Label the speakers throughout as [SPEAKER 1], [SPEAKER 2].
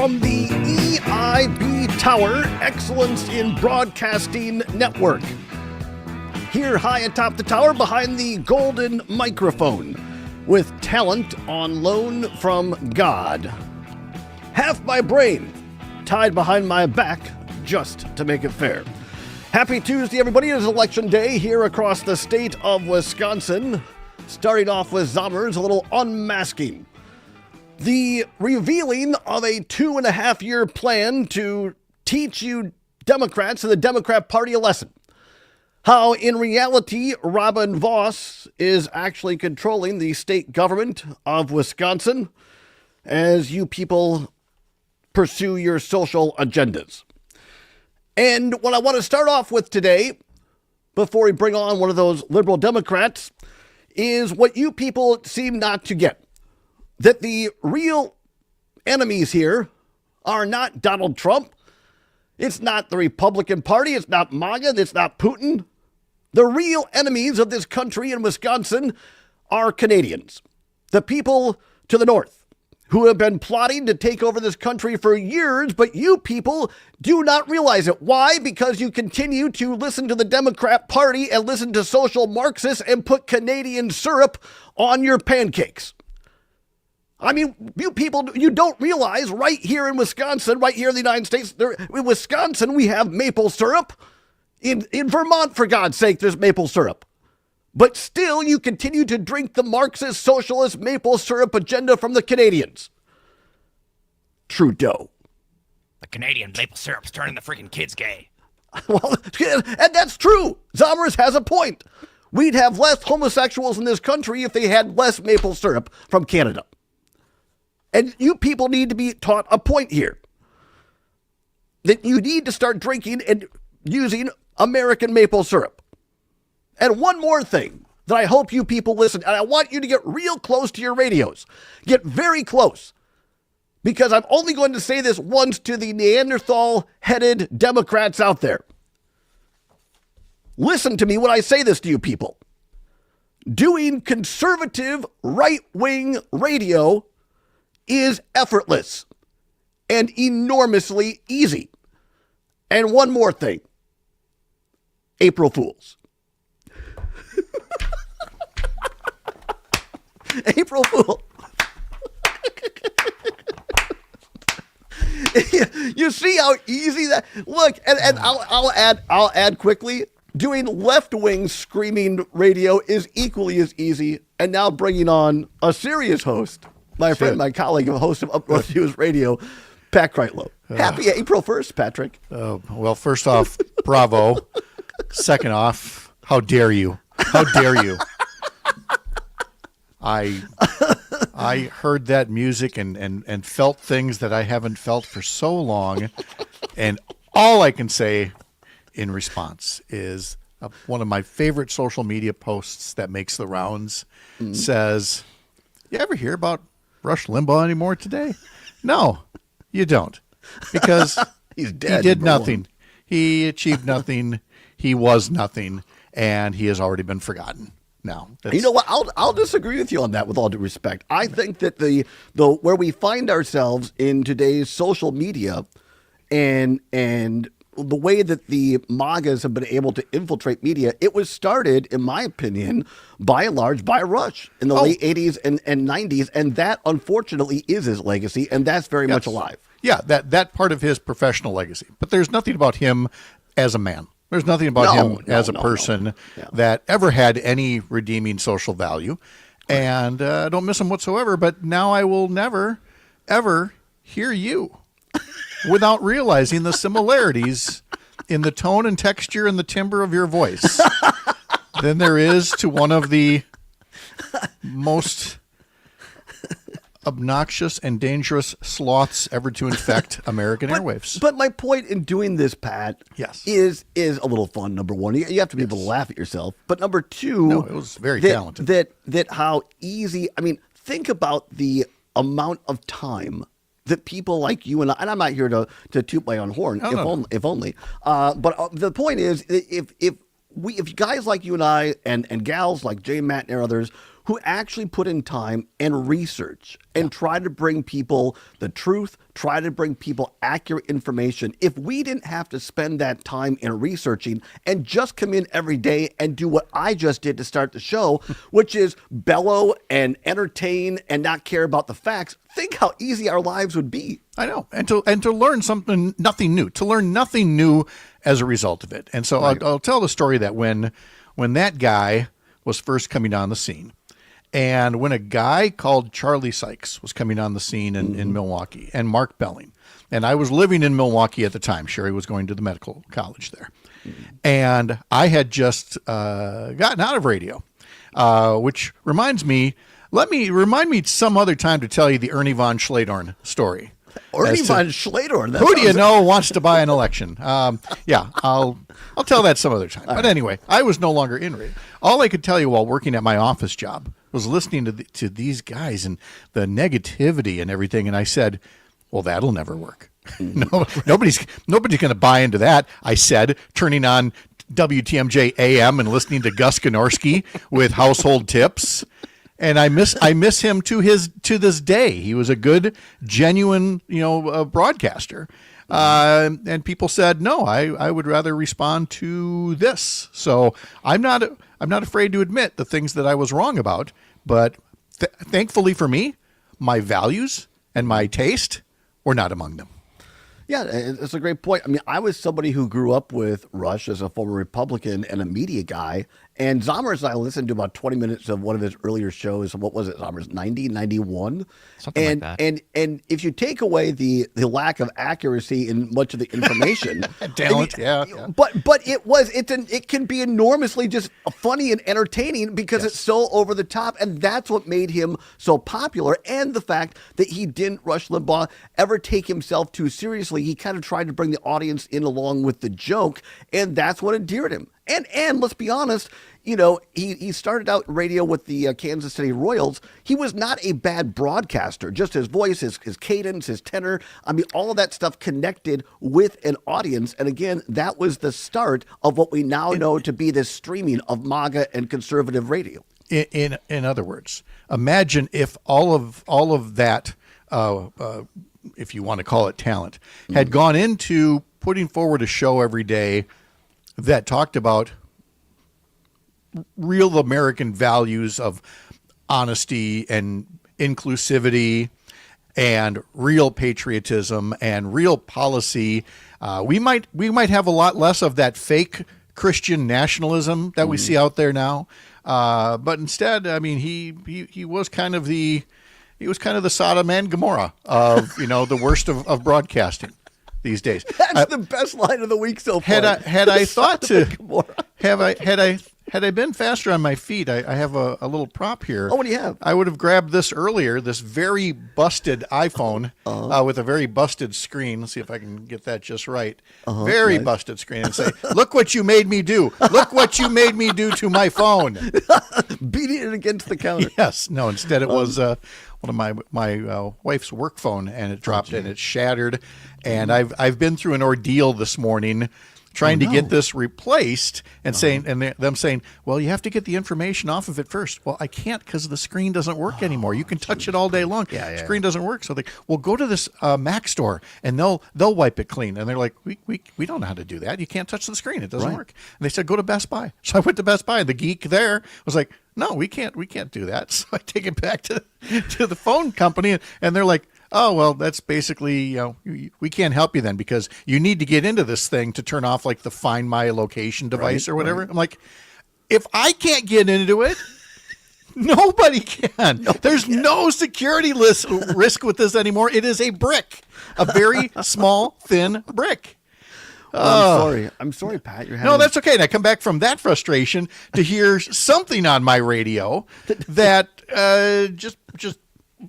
[SPEAKER 1] from the EIB Tower, Excellence in Broadcasting Network. Here high atop the tower behind the golden microphone, with talent on loan from God. Half my brain tied behind my back just to make it fair. Happy Tuesday, everybody. It is Election Day here across the state of Wisconsin. Starting off with Zommers, a little unmasking. The revealing of a 2.5-year plan to teach you Democrats and the Democrat Party a lesson. How, in reality, Robin Vos is actually controlling the state government of Wisconsin as you people pursue your social agendas. And what I want to start off with today, before we bring on one of those liberal Democrats, is what you people seem not to get. That the real enemies here are not Donald Trump. It's not the Republican Party. It's not MAGA. It's not Putin. The real enemies of this country in Wisconsin are Canadians. The people to the north who have been plotting to take over this country for years, but you people do not realize it. Why? Because you continue to listen to the Democrat Party and listen to social Marxists and put Canadian syrup on your pancakes. I mean, you people, you don't realize right here in Wisconsin, right here in the United States, in Wisconsin, we have maple syrup. In Vermont, for God's sake, there's maple syrup. But still, you continue to drink the Marxist, socialist maple syrup agenda from the Canadians. Trudeau.
[SPEAKER 2] The Canadian maple syrup's turning the freaking kids gay.
[SPEAKER 1] Well, and that's true. Zommers has a point. We'd have less homosexuals in this country if they had less maple syrup from Canada. And you people need to be taught a point here. That you need to start drinking and using American maple syrup. And one more thing that I hope you people listen, and I want you to get real close to your radios. Get very close. Because I'm only going to say this once to the Neanderthal-headed Democrats out there. Listen to me when I say this to you people. Doing conservative right-wing radio is effortless and enormously easy. And one more thing. April Fools. April Fool. You see how easy that look, and I'll add quickly. Doing left-wing screaming radio is equally as easy. And now bringing on a serious host, my friend, my colleague, a host of Up North News Radio, Pat Kreitlow. Happy April 1st, Patrick.
[SPEAKER 3] Well, first off, bravo. Second off, how dare you? How dare you? I heard that music and felt things that I haven't felt for so long. And all I can say in response is one of my favorite social media posts that makes the rounds says, you ever hear about Rush Limbaugh anymore today? No, you don't. Because
[SPEAKER 1] he's dead.
[SPEAKER 3] He did nothing. He achieved nothing. He was nothing. And he has already been forgotten. Now,
[SPEAKER 1] you know what? I'll disagree with you on that. With all due respect, I think that the where we find ourselves in today's social media, and the way that the MAGAs have been able to infiltrate media, it was started, in my opinion, by and large by Rush in the late 80s and 90s, and that unfortunately is his legacy, and that's very much alive.
[SPEAKER 3] Yeah, that part of his professional legacy, but there's nothing about him as a man. There's nothing about him as a person that ever had any redeeming social value. And I don't miss him whatsoever. But now I will never, ever hear you without realizing the similarities in the tone and texture and the timbre of your voice than there is to one of the most obnoxious and dangerous sloths ever to infect American airwaves.
[SPEAKER 1] But my point in doing this, Pat, is a little fun. Number one, you have to be able to laugh at yourself. But number two,
[SPEAKER 3] it was very talented.
[SPEAKER 1] That how easy. I mean, think about the amount of time that people like you and I, and I'm not here to toot my own horn, if only. But the point is, if guys like you and I and gals like Jay, Matt, and others who actually put in time and research and try to bring people the truth, try to bring people accurate information. If we didn't have to spend that time in researching and just come in every day and do what I just did to start the show, which is bellow and entertain and not care about the facts, think how easy our lives would be.
[SPEAKER 3] I know, and to learn nothing new as a result of it. And so
[SPEAKER 1] Right.
[SPEAKER 3] I'll tell the story that when that guy was first coming on the scene, and when a guy called Charlie Sykes was coming on the scene in Milwaukee, and Mark Belling, and I was living in Milwaukee at the time. Sherry was going to the medical college there, and I had just gotten out of radio, which reminds me. Remind me some other time to tell you the Ernie von Schledorn story.
[SPEAKER 1] Ernie von Schledorn.
[SPEAKER 3] Who do you know wants to buy an election? Yeah, I'll tell that some other time. But anyway, I was no longer in radio. All I could tell you while working at my office job was listening to these guys and the negativity and everything, and I said, "Well, that'll never work. No, nobody's going to buy into that." I said, turning on WTMJ AM and listening to Gus Gnorski with household tips. And I miss him to this day. He was a good, genuine, broadcaster. And people said, no, I would rather respond to this. So I'm not afraid to admit the things that I was wrong about. But thankfully for me, my values and my taste were not among them.
[SPEAKER 1] Yeah, it's a great point. I mean, I was somebody who grew up with Rush as a former Republican and a media guy. And Zommers and I listened to about 20 minutes of one of his earlier shows. What was it, Zommers? 90, 91?
[SPEAKER 2] Something like that.
[SPEAKER 1] And if you take away the lack of accuracy in much of the information,
[SPEAKER 3] talent, yeah.
[SPEAKER 1] But it can be enormously just funny and entertaining because it's so over the top, and that's what made him so popular. And the fact that he didn't, Rush Limbaugh, ever take himself too seriously. He kind of tried to bring the audience in along with the joke, and that's what endeared him. And let's be honest, he started out radio with the Kansas City Royals. He was not a bad broadcaster. Just his voice, his cadence, his tenor. I mean, all of that stuff connected with an audience. And again, that was the start of what we now know to be this streaming of MAGA and conservative radio.
[SPEAKER 3] In other words, imagine if all of that, if you want to call it talent, had gone into putting forward a show every day that talked about real American values of honesty and inclusivity and real patriotism and real policy. We might have a lot less of that fake Christian nationalism that we see out there now. But instead, I mean, he was kind of the Sodom and Gomorrah of the worst of broadcasting these days.
[SPEAKER 1] That's the best line of the week so far.
[SPEAKER 3] Had I thought to had I been faster on my feet, I have a little prop here.
[SPEAKER 1] Oh, what do you have?
[SPEAKER 3] I would have grabbed this earlier, this very busted iPhone with a very busted screen. Let's see if I can get that just right. Very nice. Busted screen, and say, "Look what you made me do! Look what you made me do to my phone!"
[SPEAKER 1] Beating it against the counter.
[SPEAKER 3] Yes. No. Instead, it was one of my wife's work phone, and it dropped and it shattered. And I've been through an ordeal this morning trying to get this replaced and them saying, well, you have to get the information off of it first. Well, I can't because the screen doesn't work anymore. You can touch it all day long. Screen doesn't work. So go to this Mac store and they'll wipe it clean. And they're like, we don't know how to do that. You can't touch the screen. It doesn't work. And they said, go to Best Buy. So I went to Best Buy, and the geek there was like, no, we can't do that. So I take it back to the phone company, and they're like, oh, well, that's basically, we can't help you then because you need to get into this thing to turn off like the Find My Location device or whatever. Right. I'm like, if I can't get into it, nobody can. There's no security risk with this anymore. It is a brick, a very small, thin brick.
[SPEAKER 1] I'm sorry, Pat.
[SPEAKER 3] No, that's okay. And I come back from that frustration to hear something on my radio that just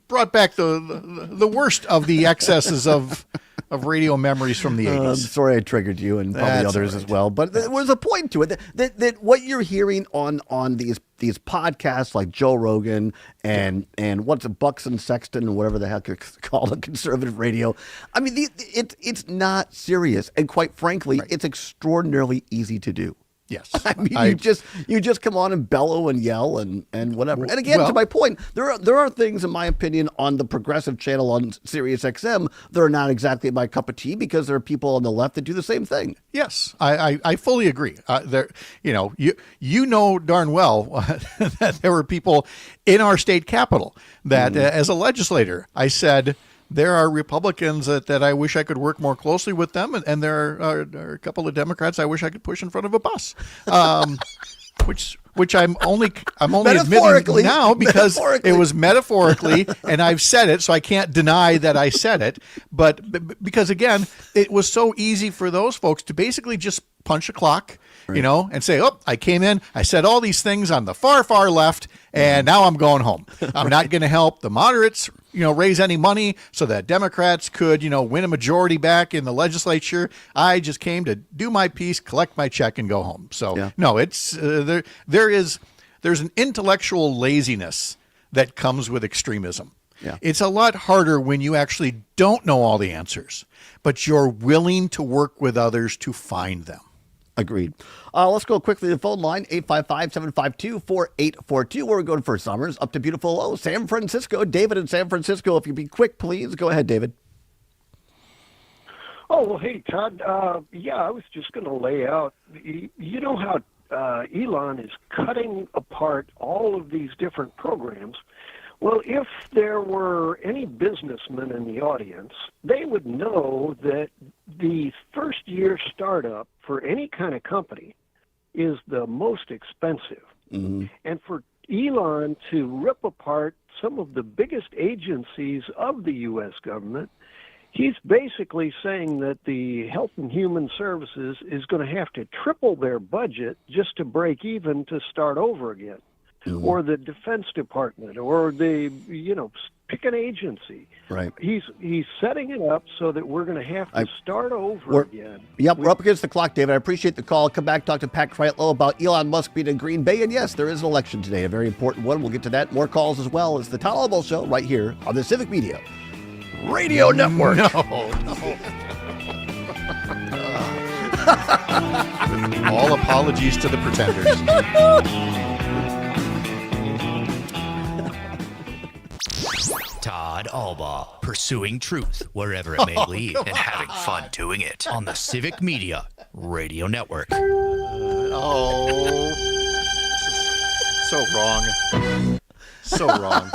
[SPEAKER 3] brought back the worst of the excesses of radio memories from the 80s.
[SPEAKER 1] I'm sorry I triggered you and probably others as well. But there was a point to it that what you're hearing on these podcasts like Joe Rogan and what's it, Bucks and Sexton and whatever the heck it's called on conservative radio. I mean, it's not serious. And quite frankly, it's extraordinarily easy to do.
[SPEAKER 3] Yes.
[SPEAKER 1] I mean, you just come on and bellow and yell and whatever. And again,
[SPEAKER 3] Well,
[SPEAKER 1] to my point, there are things, in my opinion, on the progressive channel on Sirius XM that are not exactly my cup of tea because there are people on the left that do the same thing.
[SPEAKER 3] Yes, I fully agree. You know darn well that there were people in our state capitol that, as a legislator, I said, there are Republicans that I wish I could work more closely with them, and there are a couple of Democrats I wish I could push in front of a bus, which I'm only admitting now because it was metaphorically, and I've said it, so I can't deny that I said it. But because again, it was so easy for those folks to basically just punch a clock. Right. And say, oh, I came in, I said all these things on the far, far left, and now I'm going home. I'm not going to help the moderates, raise any money so that Democrats could, win a majority back in the legislature. I just came to do my piece, collect my check, and go home. So, no, it's there's an intellectual laziness that comes with extremism. Yeah. It's a lot harder when you actually don't know all the answers, but you're willing to work with others to find them.
[SPEAKER 1] Agreed. Let's go quickly to the phone line, 855-752-4842. Where are we going first, Summers? Up to beautiful San Francisco. David in San Francisco. If you'd be quick, please. Go ahead, David.
[SPEAKER 4] Oh, well, hey, Todd. I was just going to lay out, you know how Elon is cutting apart all of these different programs. Well, if there were any businessmen in the audience, they would know that the first-year startup for any kind of company is the most expensive. Mm-hmm. And for Elon to rip apart some of the biggest agencies of the U.S. government, he's basically saying that the Health and Human Services is going to have to triple their budget just to break even to start over again. Mm-hmm. Or the Defense Department, or pick an agency.
[SPEAKER 1] Right.
[SPEAKER 4] He's setting it up so that we're going to have to start over again.
[SPEAKER 1] Yep, we're up against the clock, David. I appreciate the call. Come back, talk to Pat Kreitlow about Elon Musk being in Green Bay. And yes, there is an election today, a very important one. We'll get to that. More calls as well. It's the Todd Allbaugh Show right here on the Civic Media Radio Network.
[SPEAKER 3] No. All apologies to the pretenders.
[SPEAKER 2] Todd Allbaugh, pursuing truth wherever it may lead and having fun doing it on the Civic Media Radio Network.
[SPEAKER 3] So wrong. So wrong.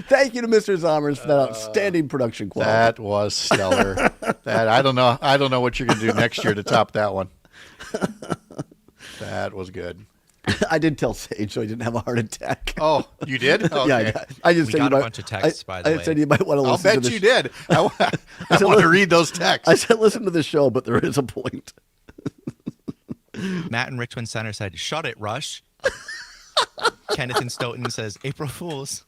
[SPEAKER 1] Thank you to Mr. Zommers for that outstanding production quality.
[SPEAKER 3] That was stellar. That I don't know what you're going to do next year to top that one. That was good.
[SPEAKER 1] I did tell Sage so he didn't have a heart attack.
[SPEAKER 3] Oh, you did? Okay.
[SPEAKER 1] Yeah, I just
[SPEAKER 2] we
[SPEAKER 1] said
[SPEAKER 2] got a bunch of texts, by the way.
[SPEAKER 1] I said you might want to listen to
[SPEAKER 3] I'll bet you did. I want to read those texts.
[SPEAKER 1] I said listen to the show, but there is a point.
[SPEAKER 2] Matt in Richmond Center said, shut it, Rush. Kenneth in Stoughton says, April Fools.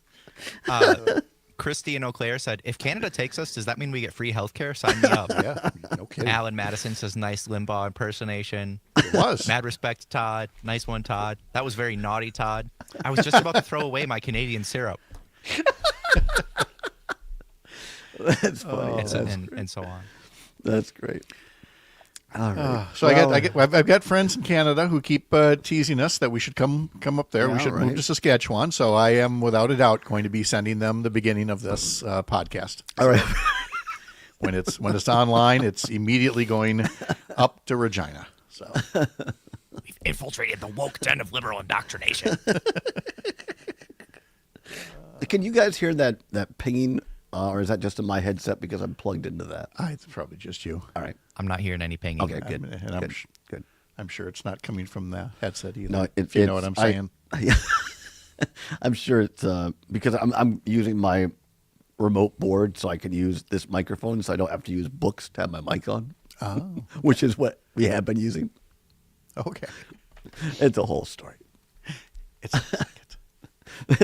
[SPEAKER 2] Christy in Eau Claire said, if Canada takes us, does that mean we get free health care? Sign me up.
[SPEAKER 3] Yeah, no kidding.
[SPEAKER 2] Alan Madison says, nice Limbaugh impersonation.
[SPEAKER 3] It was.
[SPEAKER 2] Mad respect, Todd. Nice one, Todd. That was very naughty, Todd. I was just about to throw away my Canadian syrup.
[SPEAKER 1] That's funny.
[SPEAKER 2] And so on.
[SPEAKER 1] That's great. All right.
[SPEAKER 3] So I've got friends in Canada who keep teasing us that we should come up there. We should move to Saskatchewan. So I am without a doubt going to be sending them the beginning of this podcast.
[SPEAKER 1] All right.
[SPEAKER 3] When it's online, it's immediately going up to Regina. So
[SPEAKER 2] we've infiltrated the woke den of liberal indoctrination.
[SPEAKER 1] Can you guys hear that pinging? Or is that just in my headset because I'm plugged into that?
[SPEAKER 3] It's probably just you.
[SPEAKER 1] All right.
[SPEAKER 2] I'm not hearing any pinging.
[SPEAKER 1] Okay, good. Good.
[SPEAKER 3] I'm sure it's not coming from the headset either.
[SPEAKER 1] No,
[SPEAKER 3] if you know what I'm saying.
[SPEAKER 1] I'm sure it's because I'm using my remote board so I can use this microphone so I don't have to use books to have my mic on.
[SPEAKER 3] Oh.
[SPEAKER 1] Which is what we have been using.
[SPEAKER 3] Okay.
[SPEAKER 1] It's a whole story.
[SPEAKER 3] It's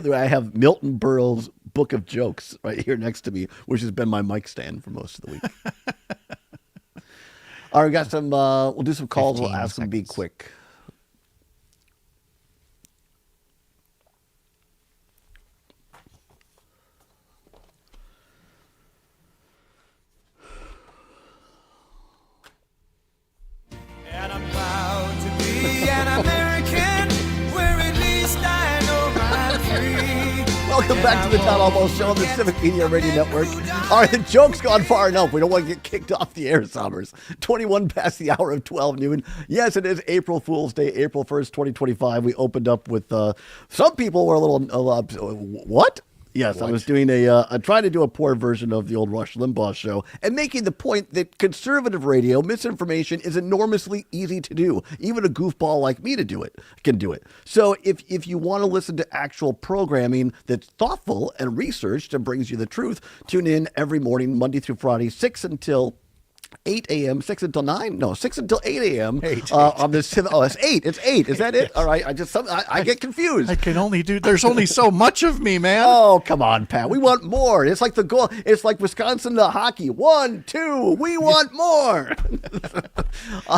[SPEAKER 1] I have Milton Berle's Book of Jokes right here next to me, which has been my mic stand for most of the week. All right, we got some. We'll do some calls. We'll ask them to be quick.
[SPEAKER 5] And I'm
[SPEAKER 1] Welcome back to the Todd Allbaugh Show on the Civic Media Radio Network. All right, the joke's gone far enough. We don't want to get kicked off the air, Sommers. 21 past the hour of 12 noon. Yes, it is April Fool's Day, April 1st, 2025. We opened up with some people were a little, what? Yes, I was doing trying to do a poor version of the old Rush Limbaugh show and making the point that conservative radio misinformation is enormously easy to do. Even a goofball like me can do it. So if you want to listen to actual programming that's thoughtful and researched and brings you the truth, tune in every morning, Monday through Friday, 6 until 8 a.m., 6 until 9? No, 6 until 8 a.m. On this. Oh, it's 8. It's 8. Is that it? All right. I get confused.
[SPEAKER 3] I can only do, there's only so much of me, man.
[SPEAKER 1] Oh, come on, Pat. We want more. It's like the goal. It's like Wisconsin hockey. 1, 2. We want more.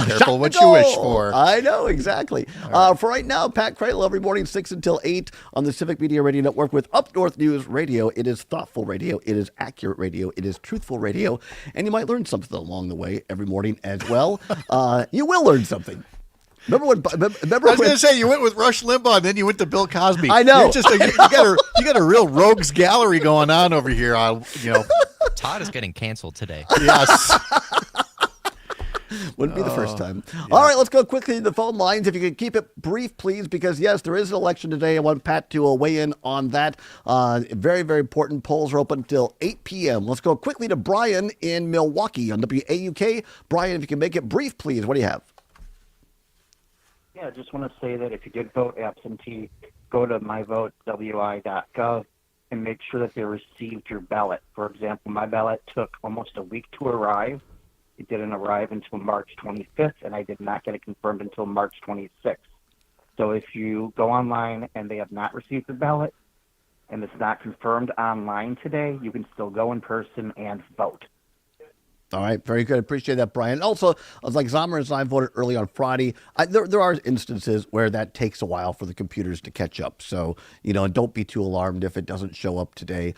[SPEAKER 3] Careful what you wish for.
[SPEAKER 1] I know, exactly. For right now, Pat Cradle every morning, 6 until 8 on the Civic Media Radio Network with Up North News Radio. It is thoughtful radio. It is accurate radio. It is truthful radio. And you might learn something along the way every morning as well. You will learn something. Remember when? I
[SPEAKER 3] was going to say you went with Rush Limbaugh, and then you went to Bill Cosby.
[SPEAKER 1] I know.
[SPEAKER 3] You got a real rogues gallery going on over here.
[SPEAKER 2] Todd is getting canceled today.
[SPEAKER 3] Yes.
[SPEAKER 1] Wouldn't be the first time. Yeah. All right, let's go quickly to the phone lines. If you could keep it brief, please, because, yes, there is an election today. I want Pat to weigh in on that. Very, very important. Polls are open until 8 p.m. Let's go quickly to Brian in Milwaukee on WAUK. Brian, if you can make it brief, please. What do you have?
[SPEAKER 5] Yeah, I just want to say that if you did vote absentee, go to myvotewi.gov and make sure that they received your ballot. For example, my ballot took almost a week to arrive. It didn't arrive until March 25th, and I did not get it confirmed until March 26th. So if you go online and they have not received the ballot and it's not confirmed online today, you can still go in person and vote.
[SPEAKER 1] All right, very good. Appreciate that, Brian. Also, like Zomer and I voted early on Friday. There are instances where that takes a while for the computers to catch up. So, and don't be too alarmed if it doesn't show up today.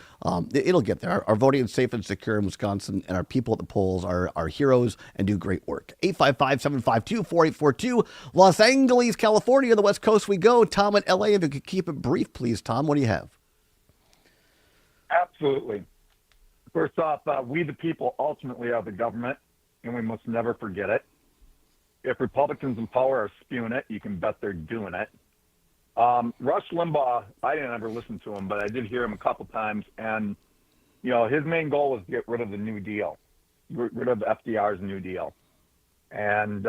[SPEAKER 1] It'll get there. Our voting is safe and secure in Wisconsin, and our people at the polls are heroes and do great work. 855-752-4842. Los Angeles, California, the West Coast we go. Tom in L.A., if you could keep it brief, please. Tom, what do you have?
[SPEAKER 6] Absolutely. First off, we the people ultimately are the government, and we must never forget it. If Republicans in power are spewing it, you can bet they're doing it. Rush Limbaugh, I didn't ever listen to him, but I did hear him a couple times, and his main goal was to get rid of the New Deal, rid of FDR's New Deal. And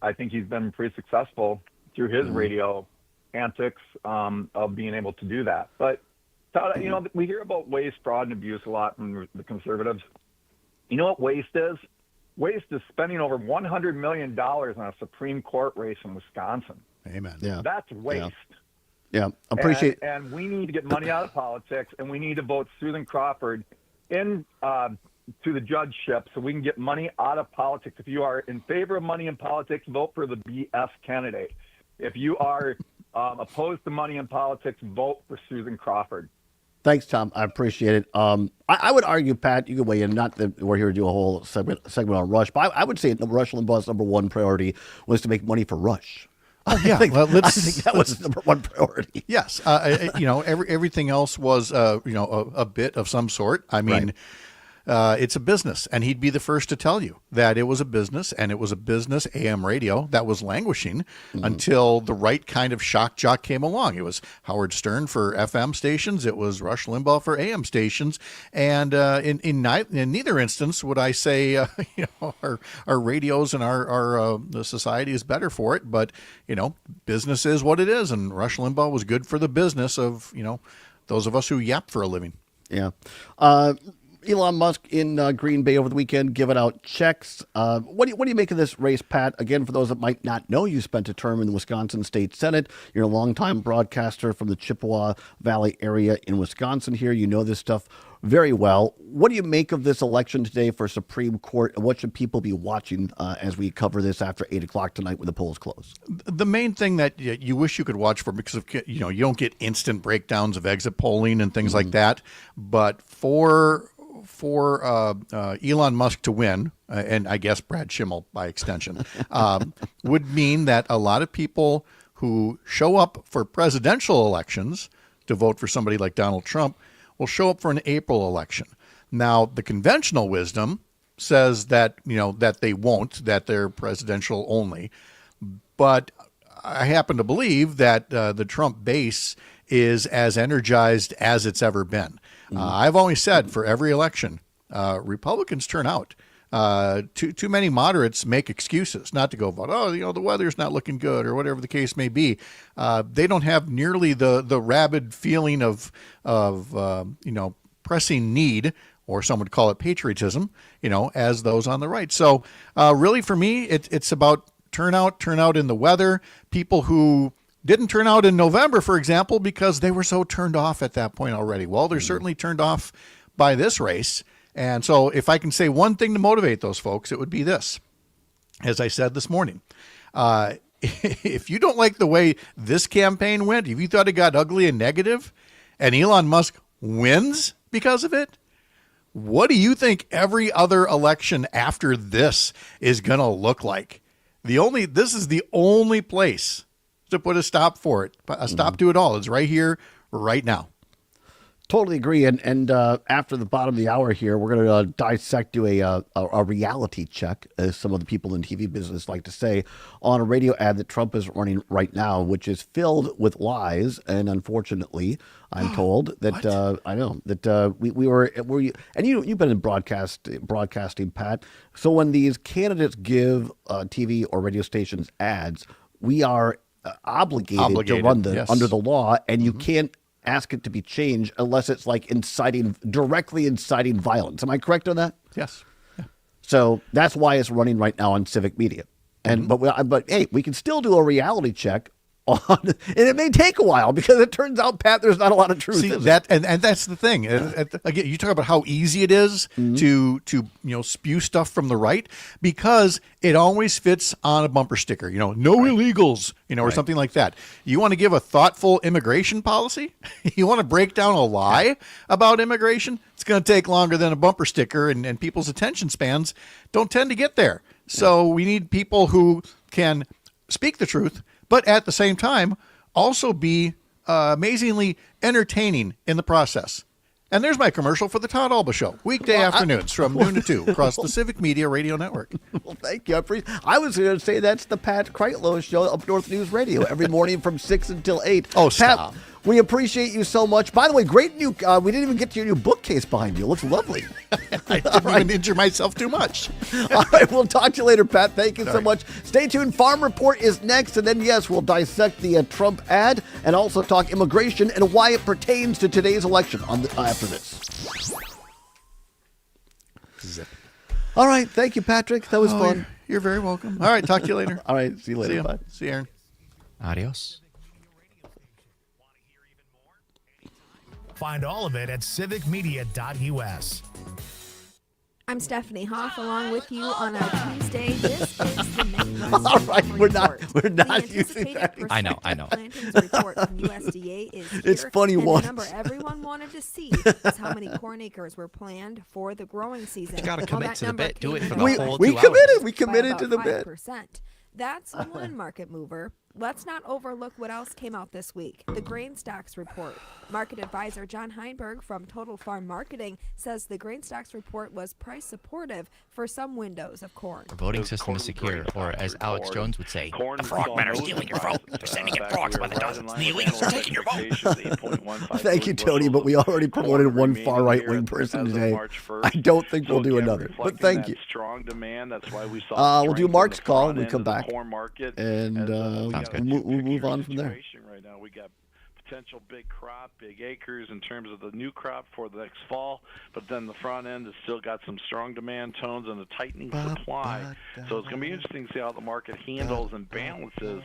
[SPEAKER 6] I think he's been pretty successful through his radio antics of being able to do that. But Todd, we hear about waste, fraud, and abuse a lot from the conservatives. You know what waste is? Waste is spending over $100 million on a Supreme Court race in Wisconsin.
[SPEAKER 3] Amen.
[SPEAKER 6] Yeah. That's waste.
[SPEAKER 1] Yeah, appreciate it.
[SPEAKER 6] And we need to get money out of politics, and we need to vote Susan Crawford in to the judgeship so we can get money out of politics. If you are in favor of money in politics, vote for the BS candidate. If you are opposed to money in politics, vote for Susan Crawford.
[SPEAKER 1] Thanks, Tom. I appreciate it. I would argue, Pat, you can weigh in. Not that we're here to do a whole segment on Rush, but I would say Rush Limbaugh's number one priority was to make money for Rush.
[SPEAKER 3] Oh, yeah.
[SPEAKER 1] I think that was his number one priority.
[SPEAKER 3] Yes. Everything else was, a bit of some sort. I mean, right. It's a business, and he'd be the first to tell you that it was a business, and it was a business AM radio that was languishing until the right kind of shock jock came along. It was Howard Stern for FM stations. It was Rush Limbaugh for AM stations. And in neither instance would I say, our radios and our the society is better for it. But, business is what it is. And Rush Limbaugh was good for the business of, those of us who yap for a living.
[SPEAKER 1] Yeah. Elon Musk in Green Bay over the weekend giving out checks. What do you make of this race, Pat? Again, for those that might not know, you spent a term in the Wisconsin State Senate. You're a longtime broadcaster from the Chippewa Valley area in Wisconsin here. You know this stuff very well. What do you make of this election today for Supreme Court? And what should people be watching as we cover this after 8 o'clock tonight when the polls close?
[SPEAKER 3] The main thing that you wish you could watch for, because of, you don't get instant breakdowns of exit polling and things like that. But for Elon Musk to win, and I guess Brad Schimmel by extension, would mean that a lot of people who show up for presidential elections to vote for somebody like Donald Trump will show up for an April election. Now, the conventional wisdom says that, that they won't, that they're presidential only. But I happen to believe that the Trump base is as energized as it's ever been. I've always said for every election, Republicans turn out. Too many moderates make excuses not to go vote. Oh, the weather's not looking good, or whatever the case may be. They don't have nearly the rabid feeling of pressing need, or some would call it patriotism, as those on the right. So really, for me, it's about turnout in the weather. People who didn't turn out in November, for example, because they were so turned off at that point already. Well, they're certainly turned off by this race. And so if I can say one thing to motivate those folks, it would be this. As I said this morning, if you don't like the way this campaign went, if you thought it got ugly and negative, and Elon Musk wins because of it, what do you think every other election after this is going to look like? This is the only place to put a stop for it. A stop to it all is right here, right now.
[SPEAKER 1] Totally agree. And after the bottom of the hour here, we're going to dissect, do a reality check, as some of the people in the TV business like to say, on a radio ad that Trump is running right now, which is filled with lies. And unfortunately, I'm told that I know that we were and you've been in broadcasting, Pat. So when these candidates give TV or radio stations ads, we are obligated to run them under the law, and you can't ask it to be changed unless it's like directly inciting violence. Am I correct on that?
[SPEAKER 3] Yes. Yeah.
[SPEAKER 1] So that's why it's running right now on civic media. And but hey, we can still do a reality check on, and it may take a while because it turns out, Pat, there's not a lot of truth.
[SPEAKER 3] See that, and that's the thing. Again, you talk about how easy it is to spew stuff from the right, because it always fits on a bumper sticker. No illegals, or something like that. You want to give a thoughtful immigration policy? You want to break down a lie about immigration? It's going to take longer than a bumper sticker, and people's attention spans don't tend to get there. So we need people who can speak the truth, but at the same time, also be amazingly entertaining in the process. And there's my commercial for the Todd Allbaugh Show, weekday afternoons from noon to 2 across the Civic Media Radio Network.
[SPEAKER 1] Well, thank you. I was going to say that's the Pat Kreitlow Show up North News Radio every morning from 6 until 8.
[SPEAKER 3] Oh, stop.
[SPEAKER 1] Pat, we appreciate you so much. By the way, great new, we didn't even get to your new bookcase behind you. It looks lovely.
[SPEAKER 3] I didn't even injure myself too much.
[SPEAKER 1] All right, we'll talk to you later, Pat. Thank you so much. Stay tuned. Farm Report is next, and then, yes, we'll dissect the Trump ad and also talk immigration and why it pertains to today's election after this.
[SPEAKER 3] Zip.
[SPEAKER 1] All right, thank you, Patrick. That was fun.
[SPEAKER 3] You're very welcome. All right, talk to you later.
[SPEAKER 1] All right, see you later.
[SPEAKER 3] See you.
[SPEAKER 1] Bye.
[SPEAKER 3] See you, Aaron.
[SPEAKER 2] Adios.
[SPEAKER 7] Find all of it at civicmedia.us.
[SPEAKER 8] I'm Stephanie Hoff, along with you on our Tuesday. This is the Midwest
[SPEAKER 1] All right,
[SPEAKER 8] Farm
[SPEAKER 1] we're
[SPEAKER 8] Report.
[SPEAKER 1] not
[SPEAKER 8] The
[SPEAKER 1] using that.
[SPEAKER 8] anticipated
[SPEAKER 2] I know.
[SPEAKER 8] prospective plantings report from USDA is here.
[SPEAKER 1] It's funny
[SPEAKER 8] and
[SPEAKER 1] once.
[SPEAKER 8] the number everyone wanted to see is how many corn acres were planned for the growing season.
[SPEAKER 2] You gotta
[SPEAKER 8] Well,
[SPEAKER 2] commit
[SPEAKER 8] that
[SPEAKER 2] to the
[SPEAKER 8] number
[SPEAKER 2] bit. Do it
[SPEAKER 8] came
[SPEAKER 2] for
[SPEAKER 8] in
[SPEAKER 2] the
[SPEAKER 1] We,
[SPEAKER 2] whole
[SPEAKER 1] we
[SPEAKER 2] 2
[SPEAKER 1] committed.
[SPEAKER 2] hours.
[SPEAKER 1] We
[SPEAKER 8] by
[SPEAKER 1] committed
[SPEAKER 8] about
[SPEAKER 1] to the bid.
[SPEAKER 8] 5%. That's one market mover. Let's not overlook what else came out this week. The grain stocks report. Market advisor John Heinberg from Total Farm Marketing says the grain stocks report was price supportive for some windows of corn.
[SPEAKER 2] Our voting system is secure, or as Alex Jones would say,
[SPEAKER 9] the frogmen are stealing your vote. They're sending in frogs by the dozens. The illegals are taking your vote.
[SPEAKER 1] Thank you, Tony, but we already promoted one far right-wing person today. I don't think we'll do another, but thank you.
[SPEAKER 9] Strong demand. That's why we saw
[SPEAKER 1] We'll do Mark's call when we come back,
[SPEAKER 9] corn market,
[SPEAKER 1] and we'll move on from there.
[SPEAKER 9] Right now, we got potential big crop, big acres in terms of the new crop for the next fall, but then the front end has still got some strong demand tones and a tightening supply. So it's going to be interesting to see how the market handles and balances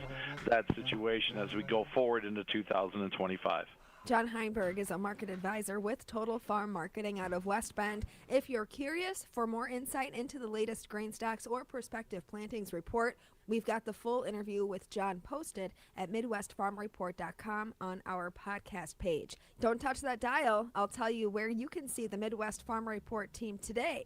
[SPEAKER 9] that situation as we go forward into 2025.
[SPEAKER 8] John Heinberg is a market advisor with Total Farm Marketing out of West Bend. If you're curious for more insight into the latest grain stocks or prospective plantings report, we've got the full interview with John posted at MidwestFarmReport.com on our podcast page. Don't touch that dial. I'll tell you where you can see the Midwest Farm Report team today.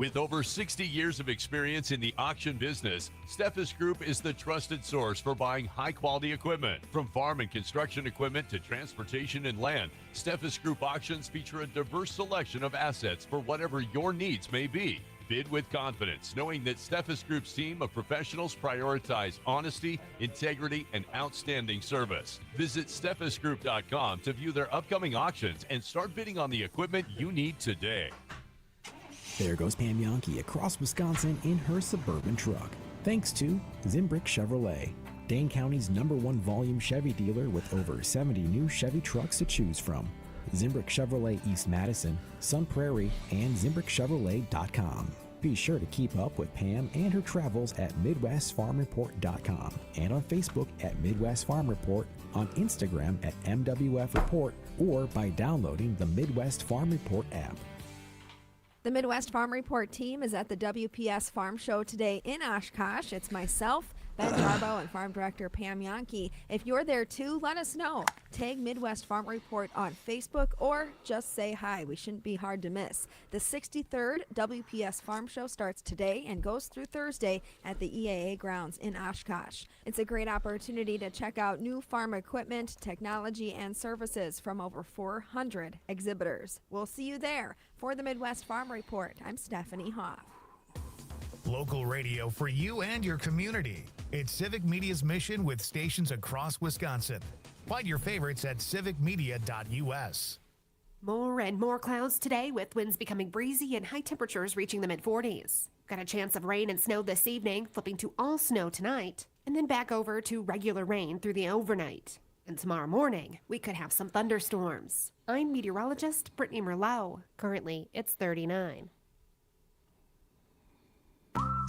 [SPEAKER 10] With over 60 years of experience in the auction business, Steffes Group is the trusted source for buying high-quality equipment. From farm and construction equipment to transportation and land, Steffes Group auctions feature a diverse selection of assets for whatever your needs may be. Bid with confidence, knowing that Steffes Group's team of professionals prioritize honesty, integrity, and outstanding service. Visit steffesgroup.com to view their upcoming auctions and start bidding on the equipment you need today.
[SPEAKER 11] There goes Pam Yankee across Wisconsin in her Suburban truck. Thanks to Zimbrick Chevrolet, Dane County's #1 volume Chevy dealer with over 70 new Chevy trucks to choose from. Zimbrick Chevrolet East Madison, Sun Prairie, and ZimbrickChevrolet.com. Be sure to keep up with Pam and her travels at MidwestFarmReport.com and on Facebook at Midwest Farm Report, on Instagram at MWF Report, or by downloading the Midwest Farm Report app.
[SPEAKER 8] The Midwest Farm Report team is at the WPS Farm Show today in Oshkosh. It's myself, Ben Jarbo, and Farm Director Pam Yankee. If you're there too, let us know. Tag Midwest Farm Report on Facebook or just say hi. We shouldn't be hard to miss. The 63rd WPS Farm Show starts today and goes through Thursday at the EAA grounds in Oshkosh. It's a great opportunity to check out new farm equipment, technology, and services from over 400 exhibitors. We'll see you there. For the Midwest Farm Report, I'm Stephanie Hoff.
[SPEAKER 7] Local radio for you and your community. It's Civic Media's mission with stations across Wisconsin. Find your favorites at civicmedia.us.
[SPEAKER 12] More and more clouds today, with winds becoming breezy and high temperatures reaching the mid-40s. Got a chance of rain and snow this evening, flipping to all snow tonight, and then back over to regular rain through the overnight. And tomorrow morning, we could have some thunderstorms. I'm meteorologist Brittany Merlot. Currently, it's 39.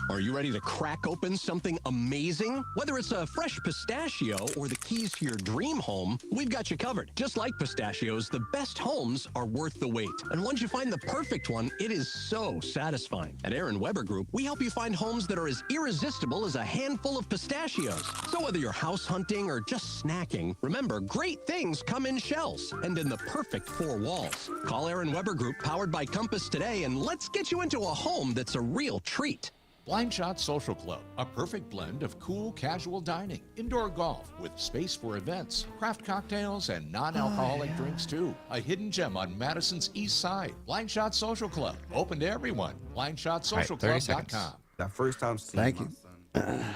[SPEAKER 13] Are you ready to crack open something amazing? Whether it's a fresh pistachio or the keys to your dream home, we've got you covered. Just like pistachios, the best homes are worth the wait. And once you find the perfect one, it is so satisfying. At Aaron Weber Group, we help you find homes that are as irresistible as a handful of pistachios. So whether you're house hunting or just snacking, remember, great things come in shells and in the perfect 4 walls. Call Aaron Weber Group, powered by Compass, today, and let's get you into a home that's a real treat.
[SPEAKER 14] Blind Shot Social Club, a perfect blend of cool, casual dining, indoor golf with space for events, craft cocktails, and non-alcoholic drinks too. A hidden gem on Madison's east side. Blind Shot Social Club, open to everyone. BlindShotSocialClub.com.
[SPEAKER 15] That first time seeing
[SPEAKER 1] Thank
[SPEAKER 15] my
[SPEAKER 1] you.
[SPEAKER 15] son.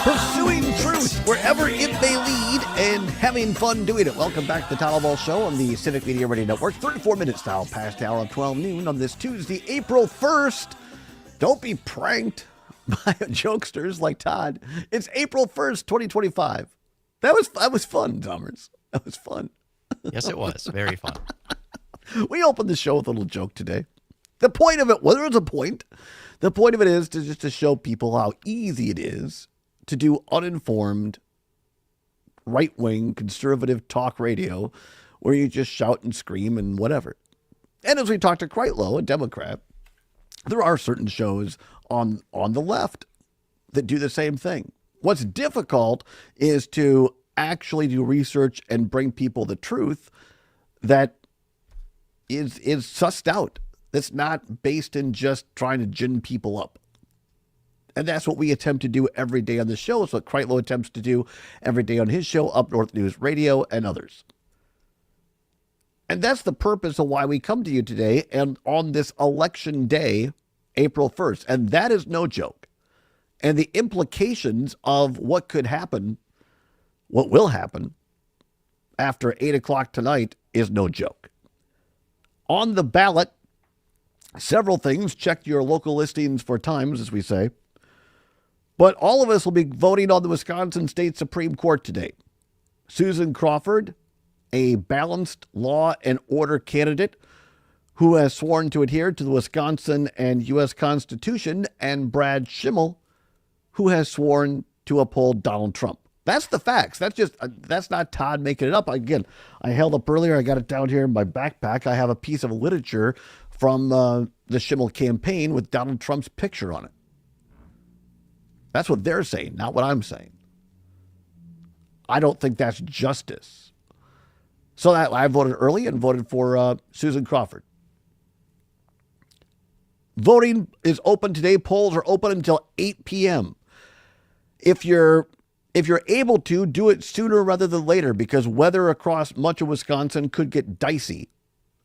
[SPEAKER 1] Pursuing truth wherever it may lead and having fun doing it. Welcome back to the Allbaugh Show on the Civic Media Radio Network. 34 minutes now past the hour of 12 noon on this Tuesday, April 1st. Don't be pranked by jokesters like Todd. It's April 1st, 2025. That was fun, Summers. That was fun.
[SPEAKER 2] Yes, it was. Very fun.
[SPEAKER 1] We opened the show with a little joke today. The point of it, whether it's a point, the point of it is to just to show people how easy it is to do uninformed, right-wing, conservative talk radio where you just shout and scream and whatever. And as we talked to Kreitlow, a Democrat, there are certain shows on the left that do the same thing. What's difficult is to actually do research and bring people the truth that is sussed out. That's not based in just trying to gin people up. And that's what we attempt to do every day on the show. It's what Kreitlow attempts to do every day on his show, Up North News Radio, and others. And that's the purpose of why we come to you today and on this election day, April 1st. And that is no joke. And the implications of what could happen, what will happen after 8 o'clock tonight is no joke. On the ballot, several things. Check your local listings for times, as we say. But all of us will be voting on the Wisconsin State Supreme Court today. Susan Crawford, a balanced law and order candidate who has sworn to adhere to the Wisconsin and U.S. Constitution, and Brad Schimmel, who has sworn to uphold Donald Trump. That's the facts. That's not Todd making it up. Again, I held up earlier. I got it down here in my backpack. I have a piece of literature from the Schimmel campaign with Donald Trump's picture on it. That's what they're saying, not what I'm saying. I don't think that's justice. So I voted early and voted for Susan Crawford. Voting is open today. Polls are open until 8 p.m. If you're able to, do it sooner rather than later, because weather across much of Wisconsin could get dicey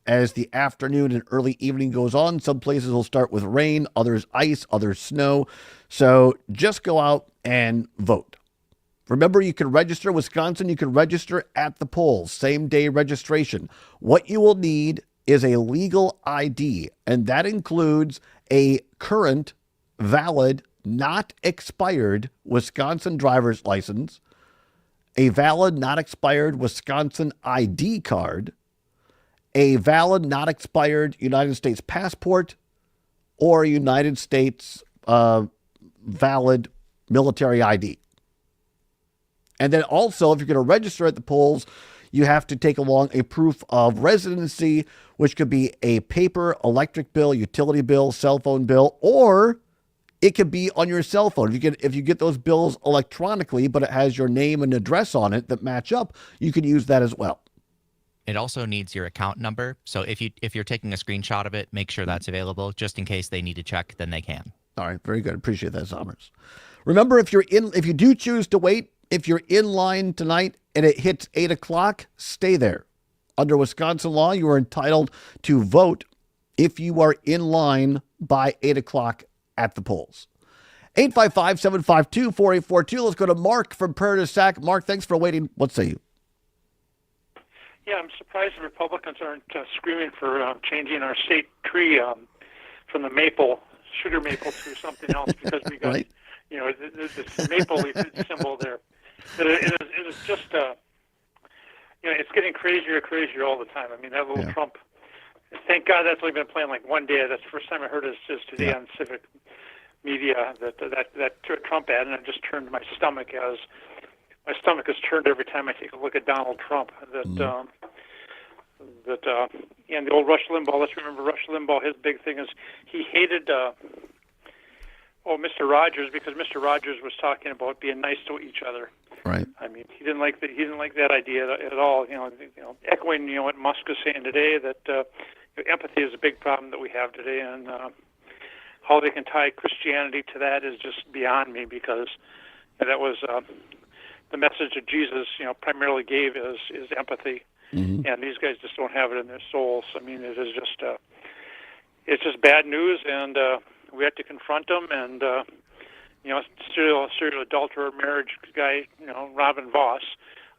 [SPEAKER 1] as the afternoon and early evening goes on. Some places will start with rain, others ice, others snow. So just go out and vote. Remember, you can register. Wisconsin, you can register at the polls, same day registration. What you will need is a legal ID, and that includes a current, valid, not expired Wisconsin driver's license, a valid, not expired Wisconsin ID card, a valid, not expired United States passport, or a United States valid military ID. And then also, if you're going to register at the polls, you have to take along a proof of residency, which could be a paper electric bill, utility bill, cell phone bill, or it could be on your cell phone. If you get those bills electronically, but it has your name and address on it that match up, you can use that as well.
[SPEAKER 2] It also needs your account number. So if you're taking a screenshot of it, make sure that's available just in case they need to check, then they can.
[SPEAKER 1] All right, very good. Appreciate that, Somers. Remember, if you do choose to wait, if you're in line tonight and it hits 8 o'clock, stay there. Under Wisconsin law, you are entitled to vote if you are in line by 8 o'clock at the polls. 855-752-4842. Let's go to Mark from Prairie du Sac. Mark, thanks for waiting. What say you?
[SPEAKER 15] Yeah, I'm surprised the Republicans aren't screaming for changing our state tree from the sugar maple, to something else, because we got,
[SPEAKER 1] right.
[SPEAKER 15] This maple leaf symbol there. But it is just, it's getting crazier and crazier all the time. I mean, that little Trump, thank God that's only been playing like one day. That's the first time I heard it is today on Civic Media, that Trump ad, and it just turned my stomach as my stomach is turned every time I take a look at Donald Trump. And the old Rush Limbaugh, let's remember Rush Limbaugh, his big thing is he hated Mr. Rogers, because Mr. Rogers was talking about being nice to each other.
[SPEAKER 1] Right.
[SPEAKER 15] I mean, he didn't like that idea at all. Echoing what Musk is saying today, that empathy is a big problem that we have today, and how they can tie Christianity to that is just beyond me, because that was the message that Jesus, primarily gave is empathy, and these guys just don't have it in their souls. I mean, it is just it's just bad news, and we have to confront them. And serial adulterer marriage guy, Robin Voss,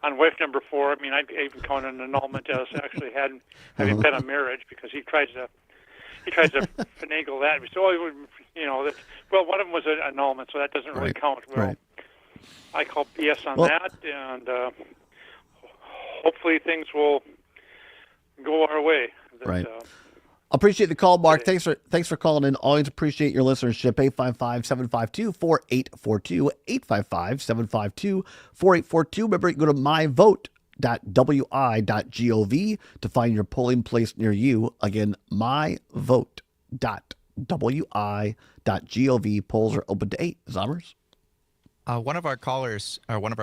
[SPEAKER 15] on wife number 4. I mean, I even count an annulment as actually having been a marriage, because he tries to finagle that. So, well, one of them was an annulment, so that doesn't really count. Well,
[SPEAKER 1] right.
[SPEAKER 15] I call BS on that, and hopefully things will go our way.
[SPEAKER 1] Right. Appreciate the call, Mark. Thanks for calling in. Always appreciate your listenership. 855-752-4842. 855-752-4842. Remember, you can go to myvote.wi.gov to find your polling place near you. Again, myvote.wi.gov. Polls are open to 8. Zommers?
[SPEAKER 2] One of our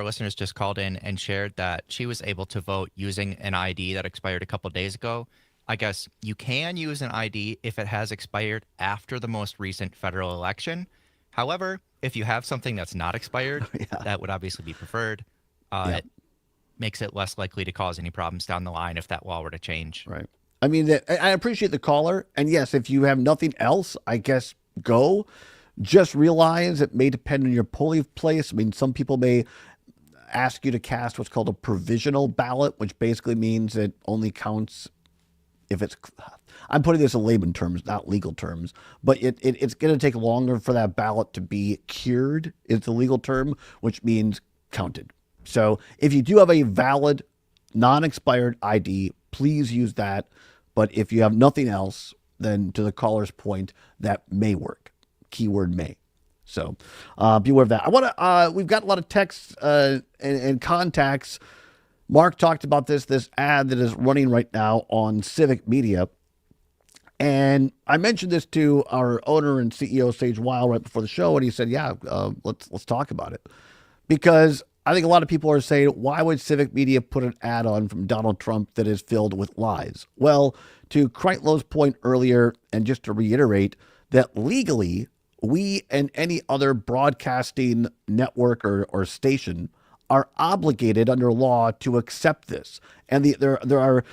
[SPEAKER 2] listeners just called in and shared that she was able to vote using an ID that expired a couple of days ago. I guess you can use an ID if it has expired after the most recent federal election. However, if you have something that's not expired, that would obviously be preferred. It makes it less likely to cause any problems down the line if that law were to change.
[SPEAKER 1] Right. I mean, I appreciate the caller. And yes, if you have nothing else, I guess go. Just realize it may depend on your polling place. I mean, some people may ask you to cast what's called a provisional ballot, which basically means it only counts if it's, I'm putting this in layman terms, not legal terms, but it's going to take longer for that ballot to be cured, is the legal term, which means counted. So if you do have a valid, non-expired ID, please use that. But if you have nothing else, then to the caller's point, that may work. Keyword may. So be aware of that. I want to. We've got a lot of texts and contacts. Mark talked about this ad that is running right now on Civic Media. And I mentioned this to our owner and CEO, Sage Weil, right before the show, and he said, yeah, let's talk about it. Because I think a lot of people are saying, why would Civic Media put an ad on from Donald Trump that is filled with lies? Well, to Kreitlow's point earlier, and just to reiterate, that legally, we and any other broadcasting network or station are obligated under law to accept this. And there are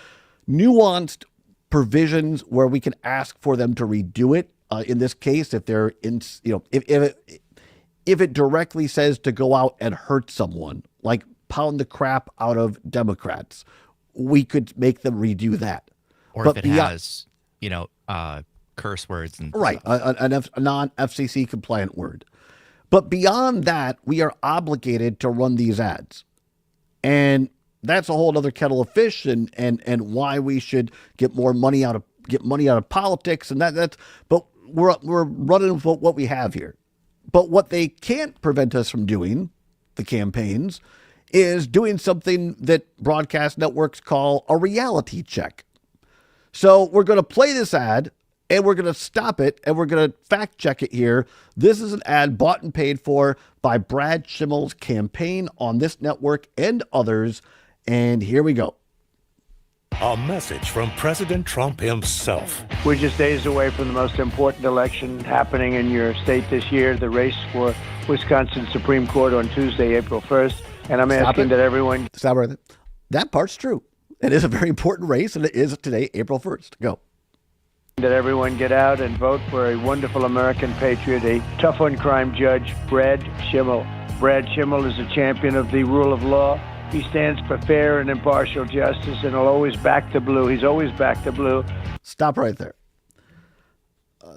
[SPEAKER 1] nuanced provisions where we can ask for them to redo it. In this case, if they're if it directly says to go out and hurt someone, like pound the crap out of Democrats, we could make them redo that.
[SPEAKER 2] Or if it has, curse words and
[SPEAKER 1] right, a non-FCC compliant word. But beyond that, we are obligated to run these ads. And that's a whole other kettle of fish, and why we should get money out of politics, and that's. But we're running with what we have here. But what they can't prevent us from doing, the campaigns, is doing something that broadcast networks call a reality check. So we're going to play this ad, and we're going to stop it, and we're going to fact check it here. This is an ad bought and paid for by Brad Schimmel's campaign on this network and others. And here we go.
[SPEAKER 16] A message from President Trump himself.
[SPEAKER 17] We're just days away from the most important election happening in your state this year, the race for Wisconsin Supreme Court on Tuesday, April 1st. And I'm asking that everyone...
[SPEAKER 1] Stop right there. That part's true. It is a very important race, and it is today, April 1st. Go.
[SPEAKER 17] That everyone get out and vote for a wonderful American patriot, a tough-on-crime judge, Brad Schimmel. Brad Schimmel is a champion of the rule of law. He stands for fair and impartial justice, and he'll always back the blue. He's always back the blue.
[SPEAKER 1] Stop right there.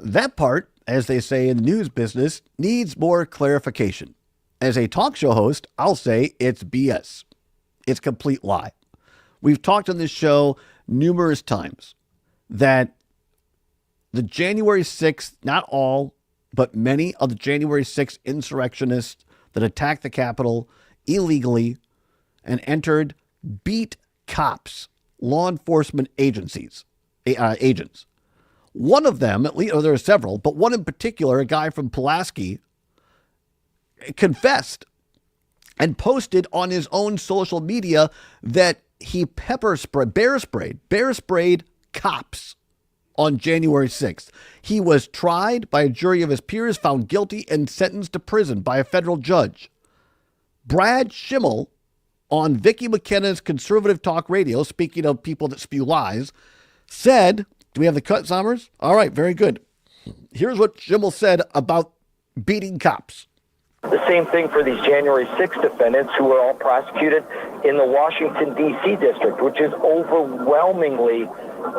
[SPEAKER 1] That part, as they say in the news business, needs more clarification. As a talk show host, I'll say it's BS. It's complete lie. We've talked on this show numerous times that the January 6th, not all, but many of the January 6th insurrectionists that attacked the Capitol illegally and entered beat cops, law enforcement agents. One of them, at least, there are several, but one in particular, a guy from Pulaski, confessed and posted on his own social media that he bear sprayed cops on January 6th. He was tried by a jury of his peers, found guilty, and sentenced to prison by a federal judge. Brad Schimmel, on Vicki McKenna's conservative talk radio, speaking of people that spew lies, said, do we have the cut, Sommers? All right, very good. Here's what Schimmel said about beating cops.
[SPEAKER 18] The same thing for these January 6th defendants who were all prosecuted in the Washington, D.C. district, which is overwhelmingly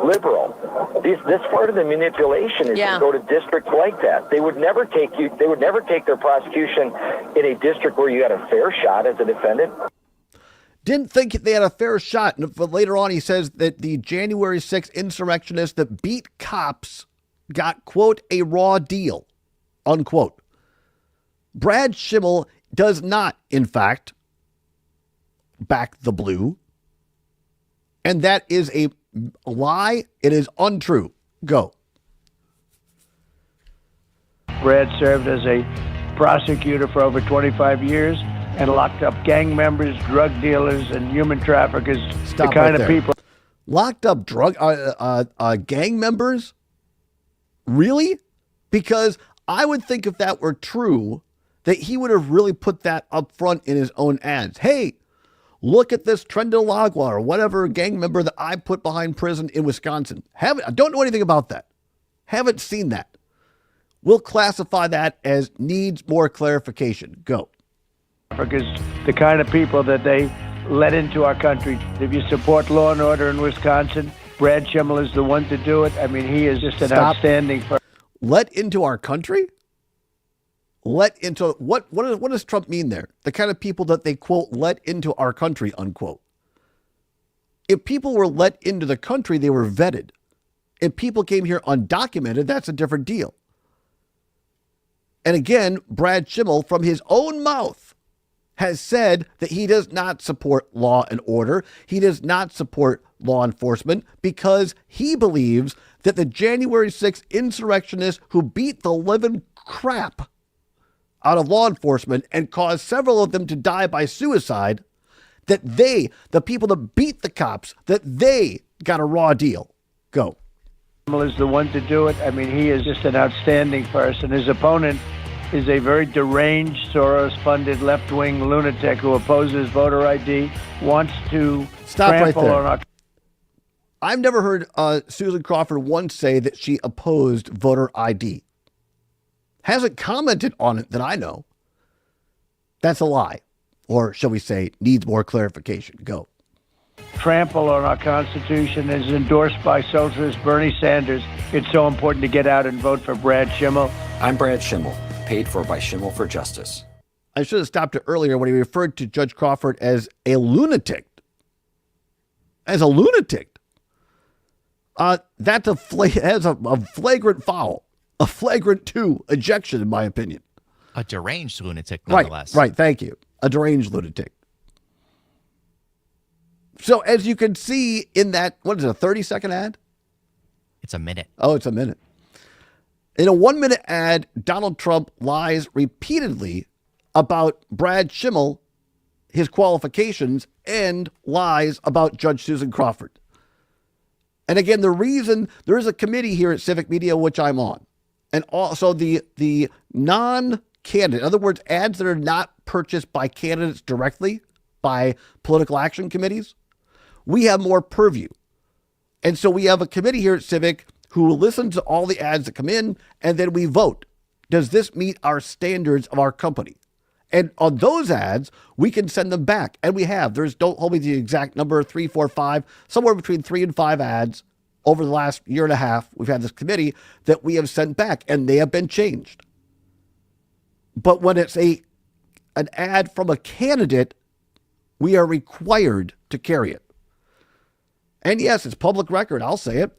[SPEAKER 18] liberal. This part of the manipulation is to go to districts like that. They would never take their prosecution in a district where you had a fair shot as a defendant.
[SPEAKER 1] Didn't think they had a fair shot. But later on, he says that the January 6th insurrectionists that beat cops got, quote, a raw deal, unquote. Brad Schimmel does not, in fact, back the blue. And that is a lie. It is untrue. Go.
[SPEAKER 17] Brad served as a prosecutor for over 25 years and locked up gang members, drug dealers, and human traffickers.
[SPEAKER 1] Stop
[SPEAKER 17] the kind
[SPEAKER 1] right
[SPEAKER 17] of
[SPEAKER 1] there.
[SPEAKER 17] people.
[SPEAKER 1] Locked up gang members? Really? Because I would think if that were true, that he would have really put that up front in his own ads. Hey, look at this Trendilagua or whatever gang member that I put behind prison in Wisconsin. I don't know anything about that. Haven't seen that. We'll classify that as needs more clarification. Go.
[SPEAKER 17] Because the kind of people that they let into our country. If you support law and order in Wisconsin, Brad Schimmel is the one to do it. I mean, he is just an outstanding person.
[SPEAKER 1] Let into our country? let into what does Trump mean there? The kind of people that they, quote, let into our country, unquote. If people were let into the country, they were vetted. If people came here undocumented, that's a different deal. And again, Brad Schimmel, from his own mouth, has said that he does not support law and order. He does not support law enforcement because he believes that the January 6th insurrectionists who beat the living crap out of law enforcement and caused several of them to die by suicide, that they, the people that beat the cops, that they got a raw deal. Go.
[SPEAKER 17] Is the one to do it. I mean, he is just an outstanding person. His opponent is a very deranged, Soros-funded left-wing lunatic who opposes voter ID, wants to
[SPEAKER 1] Stop right
[SPEAKER 17] trample
[SPEAKER 1] there.
[SPEAKER 17] on our...
[SPEAKER 1] I've never heard Susan Crawford once say that she opposed voter ID. Hasn't commented on it that I know. That's a lie. Or shall we say, needs more clarification. Go.
[SPEAKER 17] Trample on our Constitution is endorsed by socialist Bernie Sanders. It's so important to get out and vote for Brad Schimmel.
[SPEAKER 19] I'm Brad Schimmel, paid for by Schimmel for Justice.
[SPEAKER 1] I should have stopped it earlier when he referred to Judge Crawford as a lunatic. As a lunatic. That's a flagrant foul. A flagrant 2 ejection, in my opinion.
[SPEAKER 2] A deranged lunatic, nonetheless.
[SPEAKER 1] Right, thank you. A deranged lunatic. So as you can see in that, what is it, a 30-second ad?
[SPEAKER 2] It's a minute.
[SPEAKER 1] Oh, it's a minute. In a 1-minute ad, Donald Trump lies repeatedly about Brad Schimmel, his qualifications, and lies about Judge Susan Crawford. And again, the reason, there is a committee here at Civic Media, which I'm on. And also the non-candidate, in other words, ads that are not purchased by candidates directly, by political action committees, we have more purview. And so we have a committee here at Civic who listens to all the ads that come in, and then we vote. Does this meet our standards of our company? And on those ads, we can send them back. And we have. Don't hold me to the exact number, 3, 4, 5, somewhere between 3 and 5 ads over the last year and a half. We've had this committee that we have sent back, and they have been changed. But when it's an ad from a candidate, we are required to carry it. And yes, it's public record. I'll say it.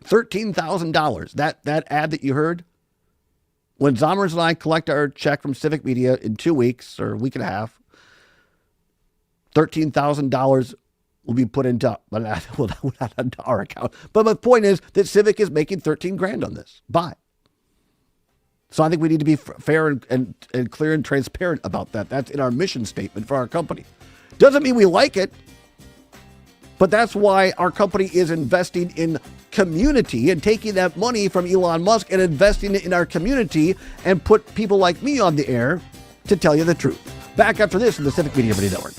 [SPEAKER 1] $13,000. That ad that you heard, when Zommers and I collect our check from Civic Media in 2 weeks or a week and a half, $13,000 will be put into our account. But my point is that Civic is making $13,000 on this. Buy. So I think we need to be fair and clear and transparent about that. That's in our mission statement for our company. Doesn't mean we like it, but that's why our company is investing in community and taking that money from Elon Musk and investing it in our community and put people like me on the air to tell you the truth. Back after this in the Civic Media Radio Network.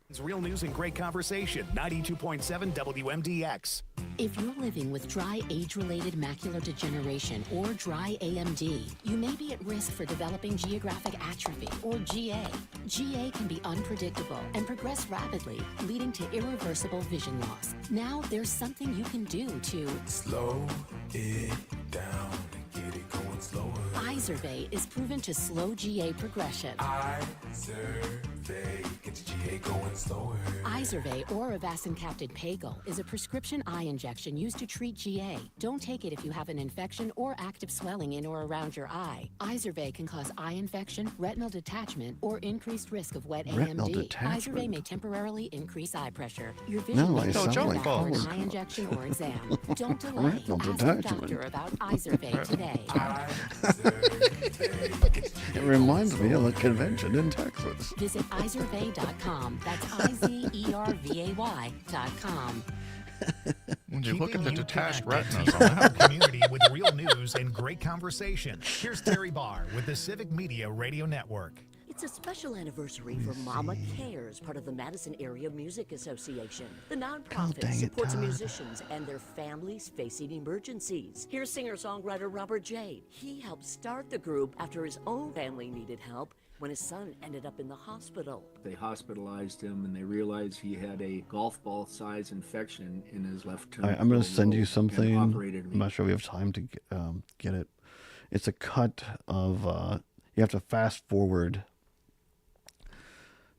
[SPEAKER 7] It's real news and great conversation. 92.7 WMDX.
[SPEAKER 20] If you're living with dry age-related macular degeneration or dry AMD, you may be at risk for developing geographic atrophy or GA. GA can be unpredictable and progress rapidly, leading to irreversible vision loss. Now there's something you can do to
[SPEAKER 21] slow it down and get it going slower.
[SPEAKER 20] Izervay is proven to slow GA progression.
[SPEAKER 21] Izervay gets GA going slower.
[SPEAKER 20] Izervay or avastin-capted Pagel is a prescription eye injection used to treat GA. Don't take it if you have an infection or active swelling in or around your eye. Izervay can cause eye infection, retinal detachment, or increased risk of wet
[SPEAKER 1] Retinal
[SPEAKER 20] AMD.
[SPEAKER 1] detachment.
[SPEAKER 20] Izervay may temporarily increase eye pressure. Your vision may be affected for an eye injection or exam. Don't delay.
[SPEAKER 1] Retinal
[SPEAKER 20] Ask your
[SPEAKER 1] detachment.
[SPEAKER 20] doctor about Izervay today.
[SPEAKER 1] It reminds me of a convention in Texas.
[SPEAKER 20] Visit Izervay.com. That's IZERVAY.com.
[SPEAKER 2] When you look at the detached
[SPEAKER 7] retinas
[SPEAKER 2] retinas on
[SPEAKER 7] our community with real news and great conversation. Here's Terry Barr with the Civic Media Radio Network.
[SPEAKER 4] It's a special anniversary for Mama Cares, part of the Madison Area Music Association. The nonprofit supports musicians and their families facing emergencies. Here's singer-songwriter Robert J. He helped start the group after his own family needed help when his son ended up in the hospital.
[SPEAKER 22] They hospitalized him and they realized he had a golf ball size infection in his left turn.
[SPEAKER 1] All right, I'm going to send you something. I'm not sure we have time to get it. It's a cut of, you have to fast forward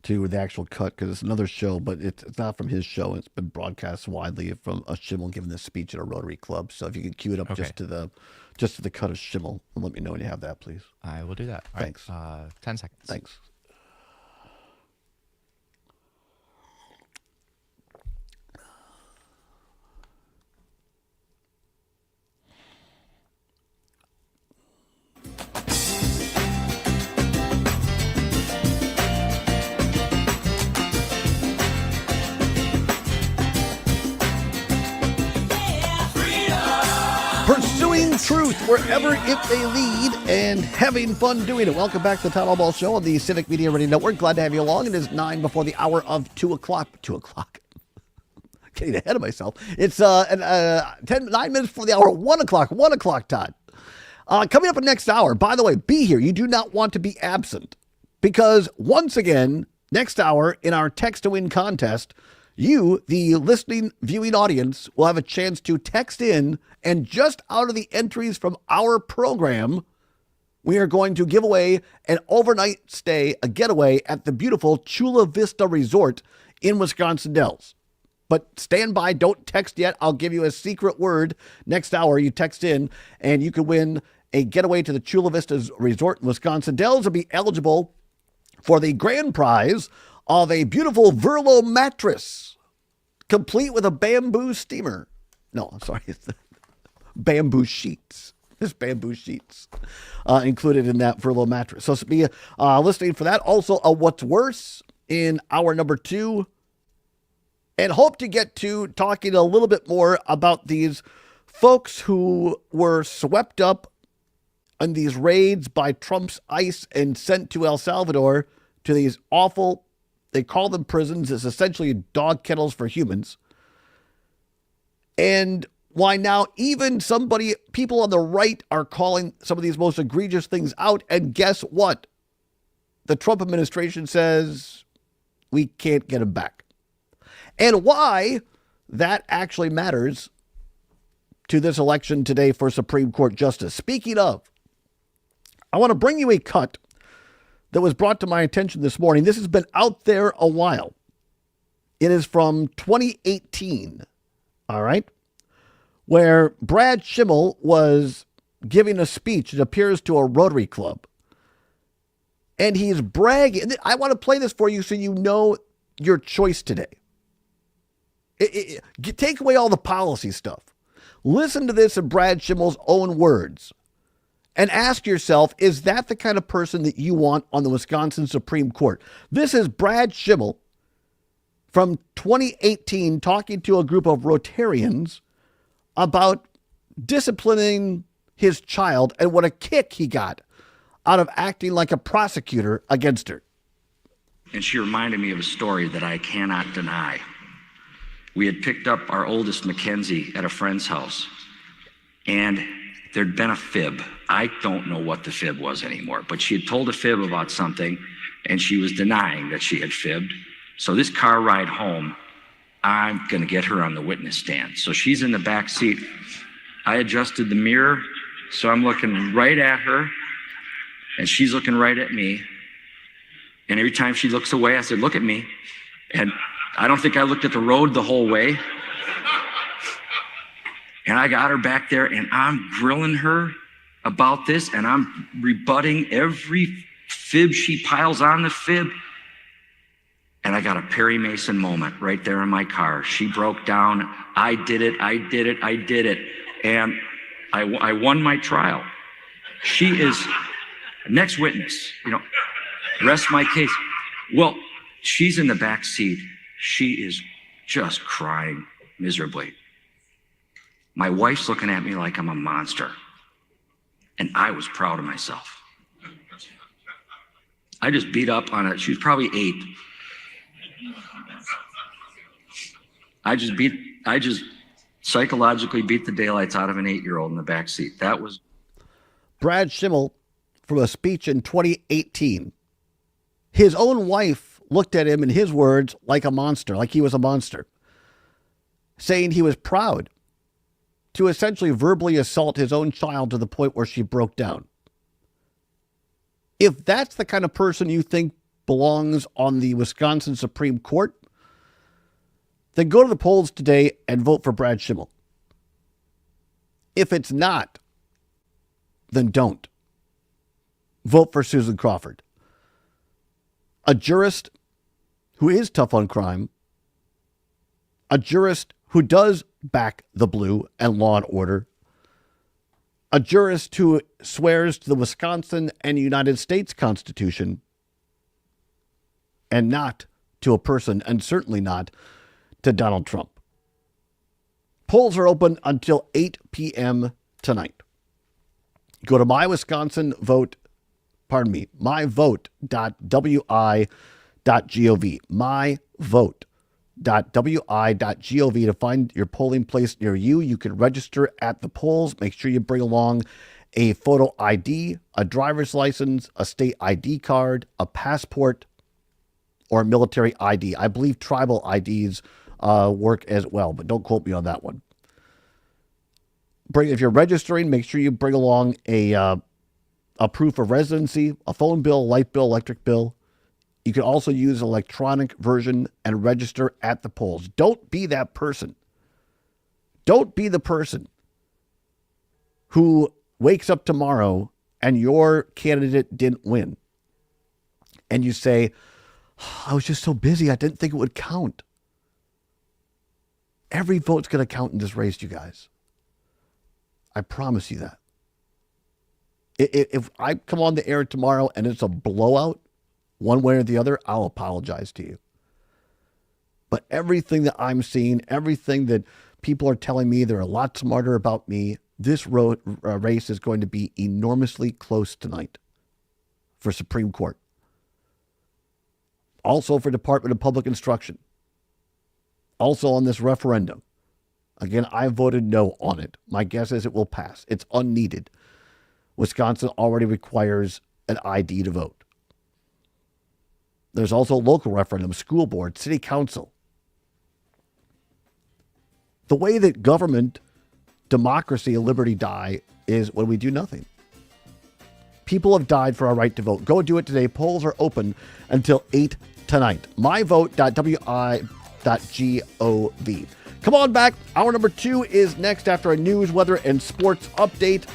[SPEAKER 1] to the actual cut because it's another show, but it's not from his show. It's been broadcast widely from a Schimmel giving this speech at a Rotary Club. So if you could cue it up just to the cut of Schimmel, and let me know when you have that, please.
[SPEAKER 2] I will do that. All
[SPEAKER 1] Thanks.
[SPEAKER 2] Right, 10 seconds.
[SPEAKER 1] Thanks. Pursuing truth wherever it may lead and having fun doing it. Welcome back to the Todd Allbaugh Show on the Civic Media Radio Network. Glad to have you along. It is 9 before the hour of 2 o'clock. 2 o'clock. Getting ahead of myself. It's 9 minutes before the hour of 1 o'clock. 1 o'clock, Todd. Coming up in the next hour, by the way, be here. You do not want to be absent because once again, next hour in our Text to Win contest, you, the listening, viewing audience, will have a chance to text in, and just out of the entries from our program, we are going to give away an overnight stay, a getaway at the beautiful Chula Vista Resort in Wisconsin Dells. But stand by, don't text yet. I'll give you a secret word next hour. You text in, and you can win a getaway to the Chula Vista Resort in Wisconsin Dells and be eligible for the grand prize of a beautiful Verlo mattress, complete with a bamboo steamer. No, I'm sorry. It's the bamboo sheets. There's bamboo sheets included in that Verlo mattress. So be listening for that. Also, What's Worse in hour number 2. And hope to get to talking a little bit more about these folks who were swept up in these raids by Trump's ICE and sent to El Salvador to these awful, they call them prisons. It's essentially dog kennels for humans. And why now even people on the right are calling some of these most egregious things out. And guess what? The Trump administration says we can't get them back. And why that actually matters to this election today for Supreme Court Justice. Speaking of, I want to bring you a cut that was brought to my attention this morning. This has been out there a while. It is from 2018, all right, where Brad Schimmel was giving a speech, it appears, to a Rotary Club. And he's bragging. I want to play this for you so you know your choice today. Take away all the policy stuff. Listen to this in Brad Schimmel's own words. And ask yourself, is that the kind of person that you want on the Wisconsin Supreme Court? This is Brad Schimmel from 2018 talking to a group of Rotarians about disciplining his child and what a kick he got out of acting like a prosecutor against her.
[SPEAKER 19] And she reminded me of a story that I cannot deny. We had picked up our oldest, Mackenzie, at a friend's house, and there'd been a fib. I don't know what the fib was anymore, but she had told a fib about something, and she was denying that she had fibbed. So this car ride home, I'm going to get her on the witness stand. So she's in the back seat. I adjusted the mirror, so I'm looking right at her, and she's looking right at me. And every time she looks away, I said, look at me. And I don't think I looked at the road the whole way. And I got her back there, and I'm grilling her about this, and I'm rebutting every fib she piles on the fib. And I got a Perry Mason moment right there in my car. She broke down. I did it. And I won my trial. She is next witness, rest my case. Well, she's in the back seat. She is just crying miserably. My wife's looking at me like I'm a monster. And I was proud of myself. I just beat up on it. She was probably 8. I just psychologically beat the daylights out of an 8-year-old in the back seat. That was
[SPEAKER 1] Brad Schimmel from a speech in 2018. His own wife looked at him, in his words, like a monster, like he was a monster, saying he was proud to essentially verbally assault his own child to the point where she broke down. If that's the kind of person you think belongs on the Wisconsin Supreme Court, then go to the polls today and vote for Brad Schimmel. If it's not, then don't. Vote for Susan Crawford, a jurist who is tough on crime, a jurist who does back the blue and law and order, a jurist who swears to the Wisconsin and United States Constitution, and not to a person, and certainly not to Donald Trump. Polls are open until 8 p.m. tonight. Go to myvote.wi.gov, myvote.wi.gov to find your polling place near you. You can register at the polls. Make sure you bring along a photo ID, a driver's license, a state ID card, a passport, or a military ID. I believe tribal IDs work as well, but don't quote me on that one. If you're registering, make sure you bring along a proof of residency, a phone bill, light bill, electric bill. You can also use an electronic version and register at the polls. Don't be that person. Don't be the person who wakes up tomorrow and your candidate didn't win. And you say, I was just so busy, I didn't think it would count. Every vote's going to count in this race, you guys. I promise you that. If I come on the air tomorrow and it's a blowout, one way or the other, I'll apologize to you. But everything that I'm seeing, everything that people are telling me, they're a lot smarter about me, this race is going to be enormously close tonight for Supreme Court. Also for Department of Public Instruction. Also on this referendum. Again, I voted no on it. My guess is it will pass. It's unneeded. Wisconsin already requires an ID to vote. There's also local referendum, school board, city council. The way that government, democracy, and liberty die is when we do nothing. People have died for our right to vote. Go do it today. Polls are open until 8 tonight. myvote.wi.gov. Come on back. Hour number 2 is next after a news, weather, and sports update.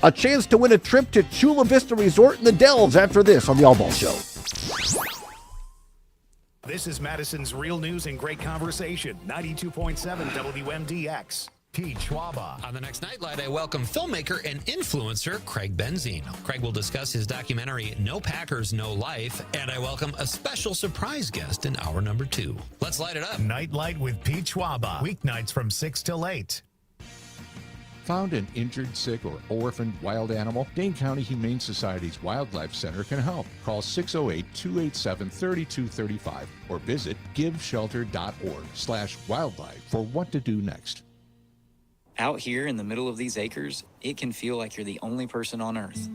[SPEAKER 1] A chance to win a trip to Chula Vista Resort in the Dells after this on the Allbaugh Show.
[SPEAKER 7] This is Madison's Real News and Great Conversation, 92.7 WMDX. Pete Schwaba.
[SPEAKER 5] On the next Nightlight, I welcome filmmaker and influencer Craig Benzine. Craig will discuss his documentary, No Packers, No Life, and I welcome a special surprise guest in hour number 2. Let's light it up.
[SPEAKER 7] Nightlight with Pete Schwaba, weeknights from 6 till 8.
[SPEAKER 14] Found an injured, sick, or orphaned wild animal? Dane County Humane Society's Wildlife Center can help. Call 608-287-3235 or visit giveshelter.org/wildlife for what to do next.
[SPEAKER 6] Out here in the middle of these acres, it can feel like you're the only person on Earth.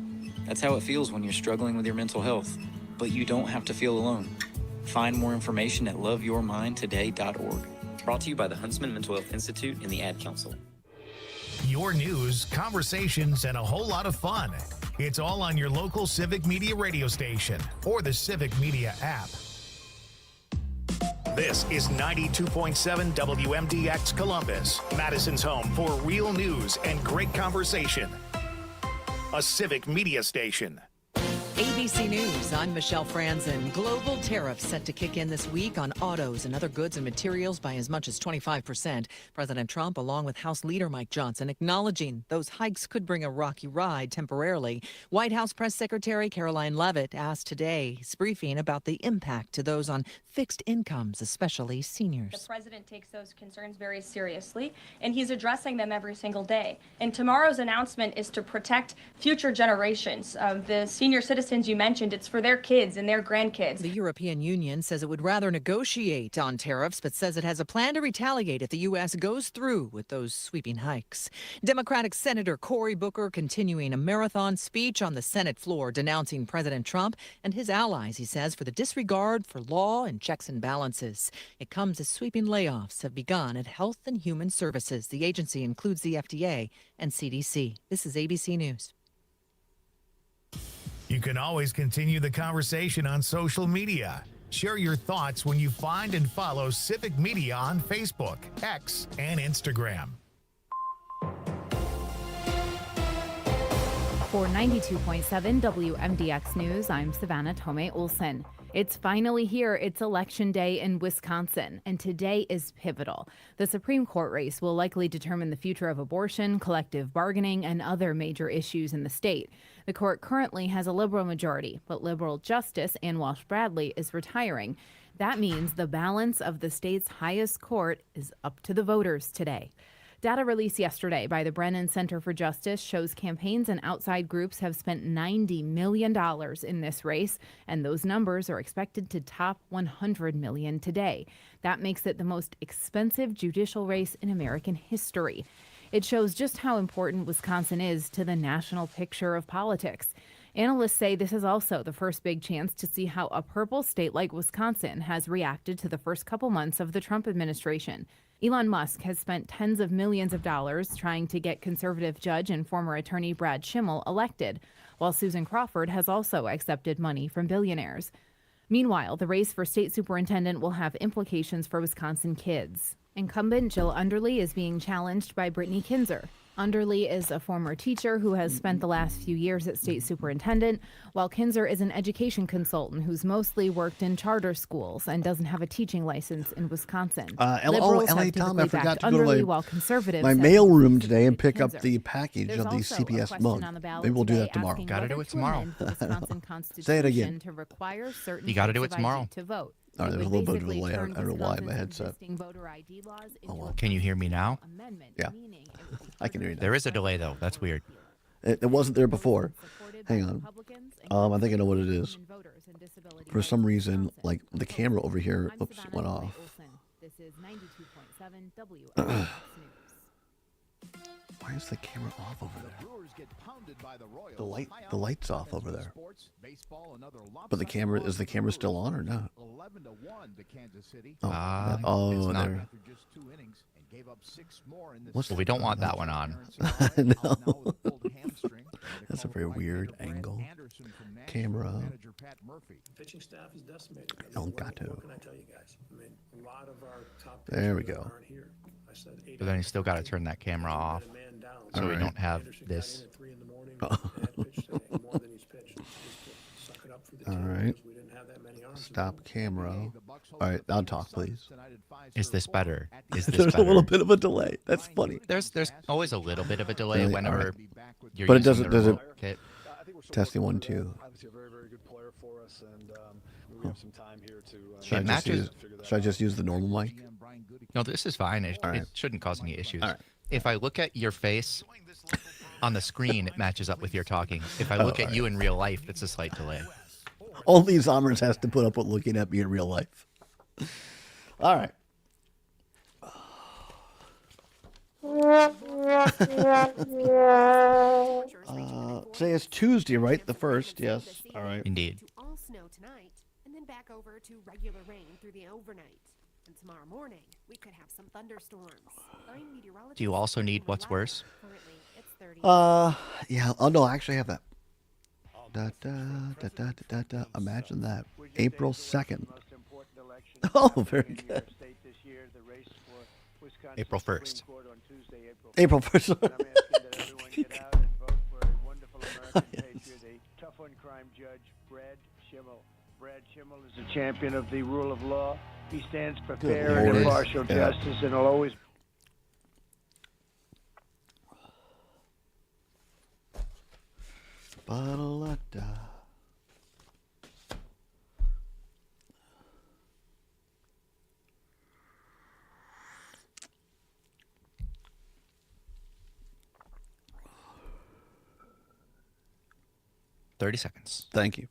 [SPEAKER 6] That's how it feels when you're struggling with your mental health. But you don't have to feel alone. Find more information at loveyourmindtoday.org. Brought to you by the Huntsman Mental Health Institute and the Ad Council.
[SPEAKER 7] Your news, conversations, and a whole lot of fun. It's all on your local Civic Media radio station or the Civic Media app. This is 92.7 WMDX Columbus, Madison's home for real news and great conversation. A Civic Media station.
[SPEAKER 23] ABC News, I'm Michelle Franzen. Global tariffs set to kick in this week on autos and other goods and materials by as much as 25%. President Trump, along with House Leader Mike Johnson, acknowledging those hikes could bring a rocky ride temporarily. White House Press Secretary Caroline Leavitt asked today's briefing about the impact to those on fixed incomes, especially seniors.
[SPEAKER 24] The president takes those concerns very seriously, and he's addressing them every single day. And tomorrow's announcement is to protect future generations of the senior citizens citizens you mentioned, it's for their kids and their grandkids.
[SPEAKER 23] The European Union says it would rather negotiate on tariffs, but says it has a plan to retaliate if the U.S. goes through with those sweeping hikes. Democratic Senator Cory Booker continuing a marathon speech on the Senate floor denouncing President Trump and his allies, he says, for the disregard for law and checks and balances. It comes as sweeping layoffs have begun at Health and Human Services. The agency includes the FDA and CDC. This is ABC News.
[SPEAKER 7] You can always continue the conversation on social media. Share your thoughts when you find and follow Civic Media on Facebook, X, and Instagram.
[SPEAKER 3] For 92.7 WMDX News, I'm Savannah Tomei Olson. It's finally here. It's Election Day in Wisconsin, and today is pivotal. The Supreme Court race will likely determine the future of abortion, collective bargaining, and other major issues in the state. The court currently has a liberal majority, but liberal Justice Ann Walsh Bradley is retiring. That means the balance of the state's highest court is up to the voters today. Data released yesterday by the Brennan Center for Justice shows campaigns and outside groups have spent $90 million in this race, and those numbers are expected to top $100 million today. That makes it the most expensive judicial race in American history. It shows just how important Wisconsin is to the national picture of politics. Analysts say this is also the first big chance to see how a purple state like Wisconsin has reacted to the first couple months of the Trump administration. Elon Musk has spent tens of millions of dollars trying to get conservative judge and former attorney Brad Schimmel elected, while Susan Crawford has also accepted money from billionaires. Meanwhile, the race for state superintendent will have implications for Wisconsin kids. Incumbent Jill Underly is being challenged by Brittany Kinzer. Underly is a former teacher who has spent the last few years at state superintendent, while Kinzer is an education consultant who's mostly worked in charter schools and doesn't have a teaching license in Wisconsin. Liberals
[SPEAKER 1] LA
[SPEAKER 3] have
[SPEAKER 1] Tom, I
[SPEAKER 3] typically
[SPEAKER 1] forgot
[SPEAKER 3] backed
[SPEAKER 1] to go to
[SPEAKER 3] Underly, while conservatives
[SPEAKER 1] my
[SPEAKER 3] have
[SPEAKER 1] mail
[SPEAKER 3] mostly
[SPEAKER 1] room today and
[SPEAKER 3] supported
[SPEAKER 1] pick up
[SPEAKER 3] Kinzer.
[SPEAKER 1] the package
[SPEAKER 3] There's
[SPEAKER 1] of the
[SPEAKER 3] also a
[SPEAKER 1] CPS
[SPEAKER 3] question
[SPEAKER 1] mug.
[SPEAKER 3] on the ballot
[SPEAKER 1] Maybe we'll do
[SPEAKER 3] today
[SPEAKER 1] that tomorrow.
[SPEAKER 3] asking
[SPEAKER 2] Gotta do
[SPEAKER 3] whether
[SPEAKER 2] it
[SPEAKER 3] to
[SPEAKER 2] tomorrow.
[SPEAKER 3] amend the Wisconsin Constitution
[SPEAKER 1] Say it again.
[SPEAKER 3] to require certain
[SPEAKER 2] You gotta do
[SPEAKER 3] types
[SPEAKER 2] it
[SPEAKER 3] of ID
[SPEAKER 2] tomorrow.
[SPEAKER 3] to vote.
[SPEAKER 1] All right,
[SPEAKER 3] It
[SPEAKER 1] there's a
[SPEAKER 3] would
[SPEAKER 1] little bit of a
[SPEAKER 3] basically
[SPEAKER 1] delay. I
[SPEAKER 3] turn
[SPEAKER 1] don't know why my
[SPEAKER 3] Wisconsin's
[SPEAKER 1] headset.
[SPEAKER 3] existing voter ID laws into
[SPEAKER 1] well.
[SPEAKER 2] Can you hear me now?
[SPEAKER 1] Yeah. I can hear you now.
[SPEAKER 2] There is a delay, though. That's weird.
[SPEAKER 1] It wasn't there before. Hang on. I think I know what it is. For some reason, like the camera over here, oops, went off.
[SPEAKER 3] This is 92.7 WMDX News.
[SPEAKER 1] Why is the camera off over there? The light's off over there. But the camera still on or not? Oh, there.
[SPEAKER 2] Well, we don't want that one on.
[SPEAKER 1] No. That's a very weird angle. Camera.
[SPEAKER 9] Pitching staff is decimated.
[SPEAKER 1] El Gato.
[SPEAKER 9] What can I tell you guys? I mean, a lot of our top
[SPEAKER 1] There we
[SPEAKER 9] pitchers
[SPEAKER 1] go.
[SPEAKER 9] aren't here. I said
[SPEAKER 2] But then you still got to turn that camera off, so we don't have this.
[SPEAKER 1] All right. Stop camera. All right, now talk, please.
[SPEAKER 2] Is this better? Is this
[SPEAKER 1] There's
[SPEAKER 2] better?
[SPEAKER 1] a little bit of a delay. That's funny.
[SPEAKER 2] There's always a little bit of a delay
[SPEAKER 1] Really?
[SPEAKER 2] whenever
[SPEAKER 1] All right.
[SPEAKER 2] you're
[SPEAKER 1] But it
[SPEAKER 2] using
[SPEAKER 1] doesn't.
[SPEAKER 2] the
[SPEAKER 1] Does it?
[SPEAKER 2] remote kit.
[SPEAKER 1] Testing 1, 2.
[SPEAKER 10] Obviously, a very, very good player for us, and we have some time here to.
[SPEAKER 1] Should I just use the normal mic?
[SPEAKER 2] No, this is fine. It shouldn't cause any issues. If I look at your face on the screen, it matches up with your talking. If I look at you in real life, it's a slight delay.
[SPEAKER 1] Only Zommers has to put up with looking at me in real life. All right. Today is Tuesday, right? The 1st, yes. All right.
[SPEAKER 2] Indeed.
[SPEAKER 12] All snow tonight, and then back over to regular rain through the overnight. And tomorrow morning, we could have some thunderstorms.
[SPEAKER 2] Do you also need what's worse?
[SPEAKER 1] Yeah. Oh, no, I actually have that. Imagine that. April 2nd. Oh, very good.
[SPEAKER 2] April 1st.
[SPEAKER 1] April 1st.
[SPEAKER 17] Tough on crime judge Brad Schimmel. Brad Schimmel is a champion of the rule of law. He stands for fair and impartial justice, and will always.
[SPEAKER 1] Ba-da-la-da.
[SPEAKER 2] 30 seconds.
[SPEAKER 1] Thank you.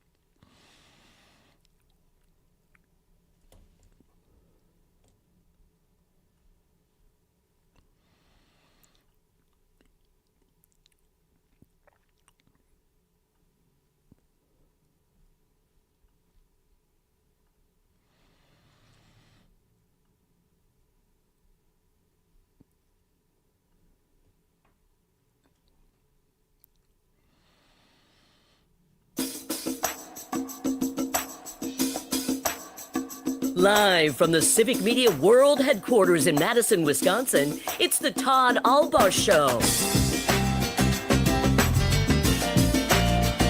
[SPEAKER 4] Live from the Civic Media World Headquarters in Madison, Wisconsin, it's the Todd Allbaugh Show.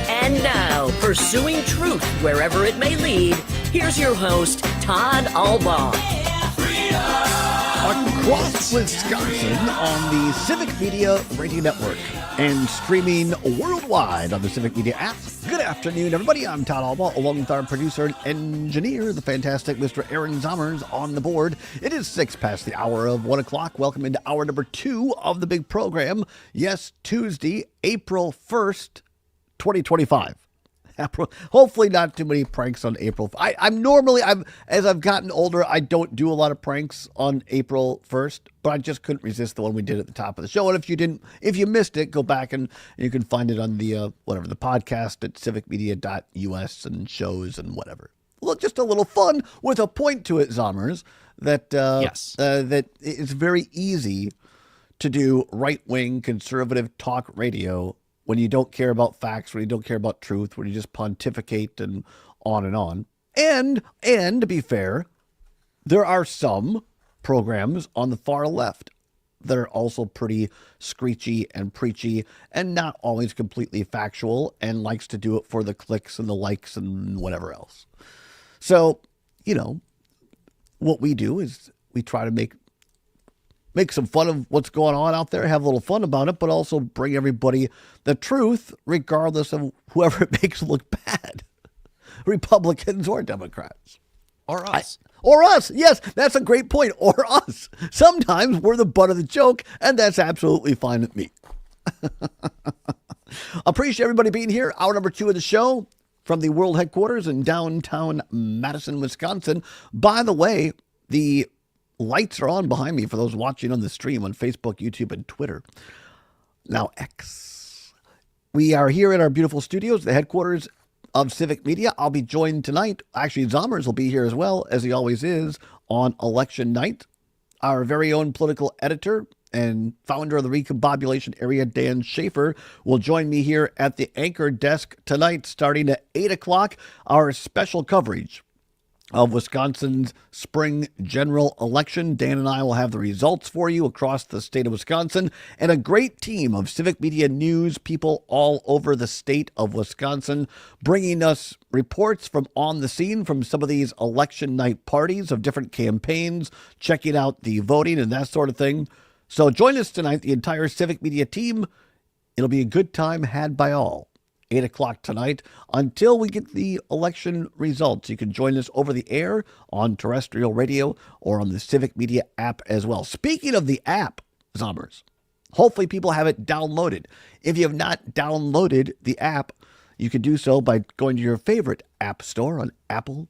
[SPEAKER 4] And now, pursuing truth wherever it may lead, here's your host, Todd Allbaugh.
[SPEAKER 1] Across Wisconsin on the Civic Media Radio Network and streaming worldwide on the Civic Media app. Good afternoon, everybody. I'm Todd Allbaugh, along with our producer and engineer, the fantastic Mr. Aaron Zommers, on the board. It is 6 past the hour of 1 o'clock. Welcome into hour number 2 of the big program. Yes, Tuesday, April 1st, 2025. Hopefully not too many pranks on April. As I've gotten older, I don't do a lot of pranks on April 1st, but I just couldn't resist the one we did at the top of the show. And if you missed it, go back and you can find it on the the podcast at civicmedia.us and shows and whatever. Look, just a little fun with a point to it, Zommers, that that it's very easy to do right-wing conservative talk radio when you don't care about facts, when you don't care about truth, when you just pontificate and on and on. And to be fair, there are some programs on the far left that are also pretty screechy and preachy and not always completely factual and likes to do it for the clicks and the likes and whatever else. So, what we do is we try to make some fun of what's going on out there, have a little fun about it, but also bring everybody the truth, regardless of whoever it makes look bad, Republicans or Democrats.
[SPEAKER 2] Or us.
[SPEAKER 1] Or us. Yes, that's a great point. Or us. Sometimes we're the butt of the joke, and that's absolutely fine with me. Appreciate everybody being here. Hour number 2 of the show from the world headquarters in downtown Madison, Wisconsin. By the way, the lights are on behind me for those watching on the stream on Facebook, YouTube, and Twitter. Now, X. We are here at our beautiful studios, the headquarters of Civic Media. I'll be joined tonight. Actually, Zommers will be here as well, as he always is, on election night. Our very own political editor and founder of the Recombobulation Area, Dan Schaefer, will join me here at the anchor desk tonight, starting at 8 o'clock. Our special coverage of Wisconsin's spring general election. Dan and I will have the results for you across the state of Wisconsin, and a great team of Civic Media News people all over the state of Wisconsin, bringing us reports from on the scene from some of these election night parties of different campaigns, checking out the voting and that sort of thing. So join us tonight, the entire Civic Media team. It'll be a good time had by all. 8 o'clock tonight until we get the election results. You can join us over the air on terrestrial radio or on the Civic Media app as well. Speaking of the app, Zommers, hopefully people have it downloaded. If you have not downloaded the app, you can do so by going to your favorite app store on Apple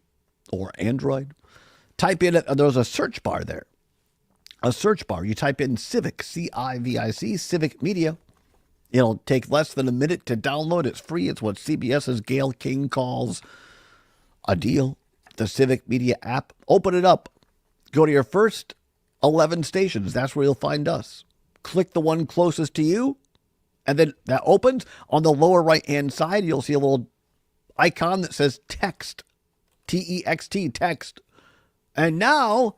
[SPEAKER 1] or Android. Type in, there's a search bar there. A search bar. You type in Civic, C-I-V-I-C, Civic Media. It'll take less than a minute to download. It's free. It's what CBS's Gayle King calls a deal. The Civic Media app. Open it up. Go to your first 11 stations. That's where you'll find us. Click the one closest to you, and then that opens. On the lower right-hand side, you'll see a little icon that says text. T-E-X-T, text. And now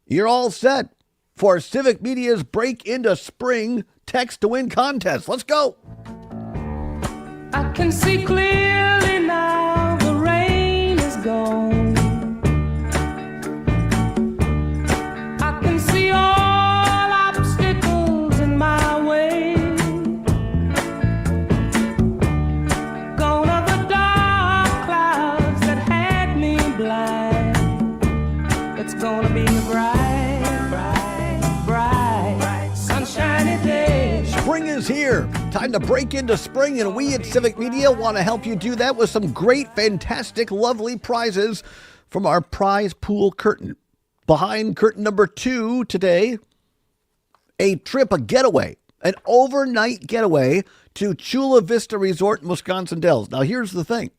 [SPEAKER 1] you're all set for Civic Media's Break into Spring Text to Win contest. Let's go.
[SPEAKER 8] I can see clearly now, the rain is gone. I can see all obstacles in my way. Gone are the dark clouds that had me blind. It's gonna be a bright, bright, bright, sunshiny day.
[SPEAKER 1] Spring is here. Time to break into spring, and we at Civic Media want to help you do that with some great, fantastic, lovely prizes from our prize pool curtain. Behind curtain number 2 today, a getaway, an overnight getaway to Chula Vista Resort in Wisconsin Dells. Now, here's the thing.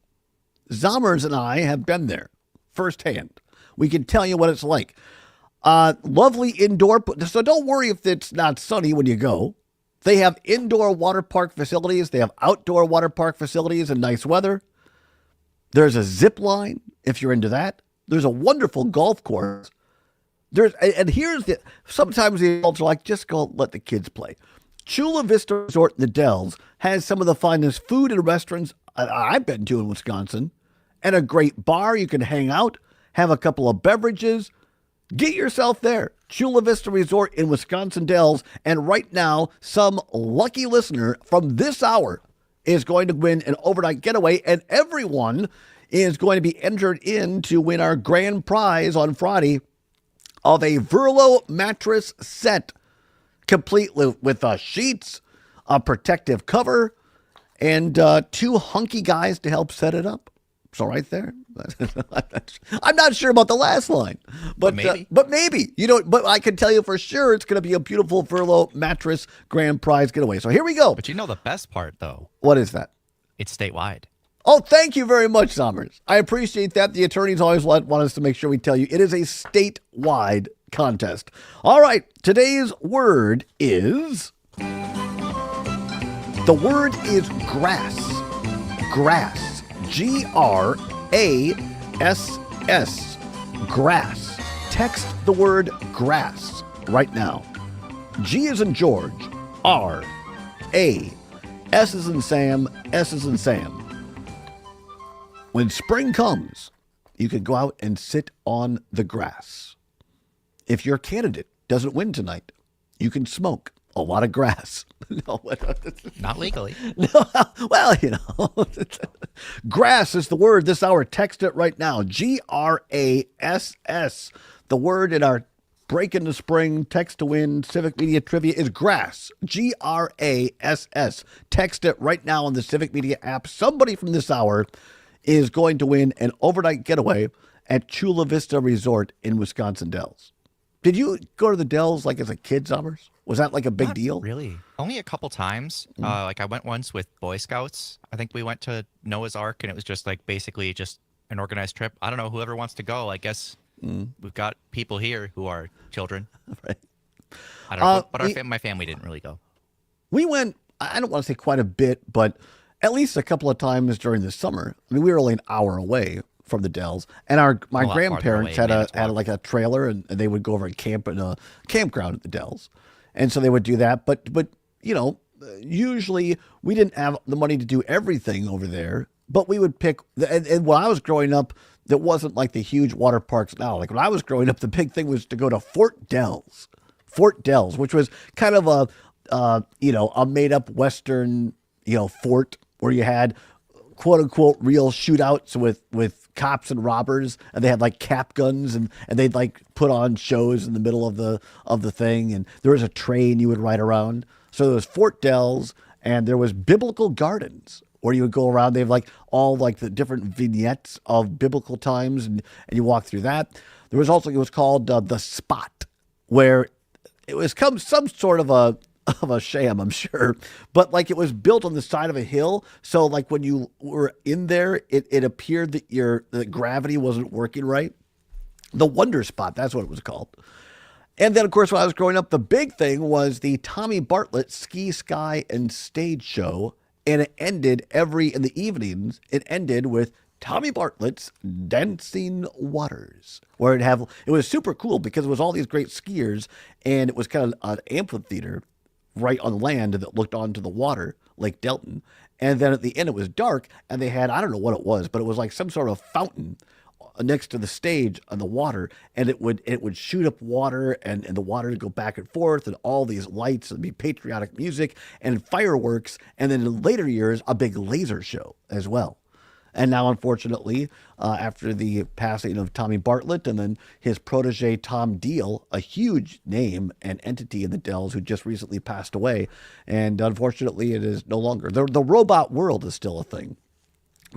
[SPEAKER 1] Zommers and I have been there firsthand. We can tell you what it's like. Lovely indoor, so don't worry if it's not sunny when you go. They have indoor water park facilities. They have outdoor water park facilities in nice weather. There's a zip line if you're into that. There's a wonderful golf course. Sometimes the adults are like, just go let the kids play. Chula Vista Resort in the Dells has some of the finest food and restaurants I've been to in Wisconsin, and a great bar. You can hang out, have a couple of beverages. Get yourself there. Chula Vista Resort in Wisconsin Dells. And right now, some lucky listener from this hour is going to win an overnight getaway, and everyone is going to be entered in to win our grand prize on Friday of a Verlo mattress set, complete with sheets, a protective cover, and 2 hunky guys to help set it up. So right there. I'm not sure about the last line, but maybe. But I can tell you for sure it's going to be a beautiful Verlo mattress grand prize getaway. So here we go.
[SPEAKER 2] But you know the best part, though.
[SPEAKER 1] What is that?
[SPEAKER 2] It's statewide.
[SPEAKER 1] Oh, thank you very much, Sommers. I appreciate that. The attorneys always want us to make sure we tell you it is a statewide contest. All right, today's word is... The word is grass. Grass. Grass. Grass. Text the word grass right now. G is in George. R. A. S is in Sam. S is in Sam. When spring comes, you can go out and sit on the grass. If your candidate doesn't win tonight, you can smoke a lot of grass. No,
[SPEAKER 2] not legally.
[SPEAKER 1] No, well, grass is the word this hour. Text it right now. Grass. The word in our break into spring text to win Civic Media trivia is grass. Grass. Text it right now on the Civic Media app. Somebody from this hour is going to win an overnight getaway at Chula Vista Resort in Wisconsin Dells. Did you go to the Dells like as a kid, Summers? Was that like a big deal?
[SPEAKER 2] Really? Only a couple times. Like I went once with Boy Scouts. I think we went to Noah's Ark, and it was just like basically just an organized trip. I don't know, whoever wants to go. I guess we've got people here who are children.
[SPEAKER 1] Right.
[SPEAKER 2] I don't know, but my family didn't really go.
[SPEAKER 1] We went, I don't want to say quite a bit, but at least a couple of times during the summer. I mean, we were only an hour away from the Dells, and my grandparents had a trailer, and they would go over and camp in a campground at the Dells, and so they would do that. But usually we didn't have the money to do everything over there, but we would pick. And when I was growing up, there wasn't like the huge water parks now. Like when I was growing up, the big thing was to go to Fort Dells, which was kind of a made up Western fort where you had quote unquote real shootouts with cops and robbers, and they had like cap guns, and they'd like put on shows in the middle of the thing, and there was a train you would ride around. So there was Fort Dells, and there was Biblical Gardens where you would go around. They have like all like the different vignettes of biblical times, and you walk through that. There was also, it was called the Spot, where it was some sort of a sham, I'm sure, but like it was built on the side of a hill. So like when you were in there, it appeared that the gravity wasn't working right. The Wonder Spot, that's what it was called. And then, of course, when I was growing up, the big thing was the Tommy Bartlett Ski, Sky, and Stage Show. And it ended in the evenings, it ended with Tommy Bartlett's Dancing Waters, where it was super cool because it was all these great skiers, and it was kind of an amphitheater right on land that looked onto the water, Lake Delton. And then at the end, it was dark, and they had, I don't know what it was, but it was like some sort of fountain next to the stage on the water, and it would shoot up water, and the water would go back and forth, and all these lights, and be patriotic music and fireworks, and then in later years, a big laser show as well. And now, unfortunately, after the passing of Tommy Bartlett and then his protege, Tom Deal, a huge name and entity in the Dells who just recently passed away. And unfortunately, it is no longer. The robot world is still a thing.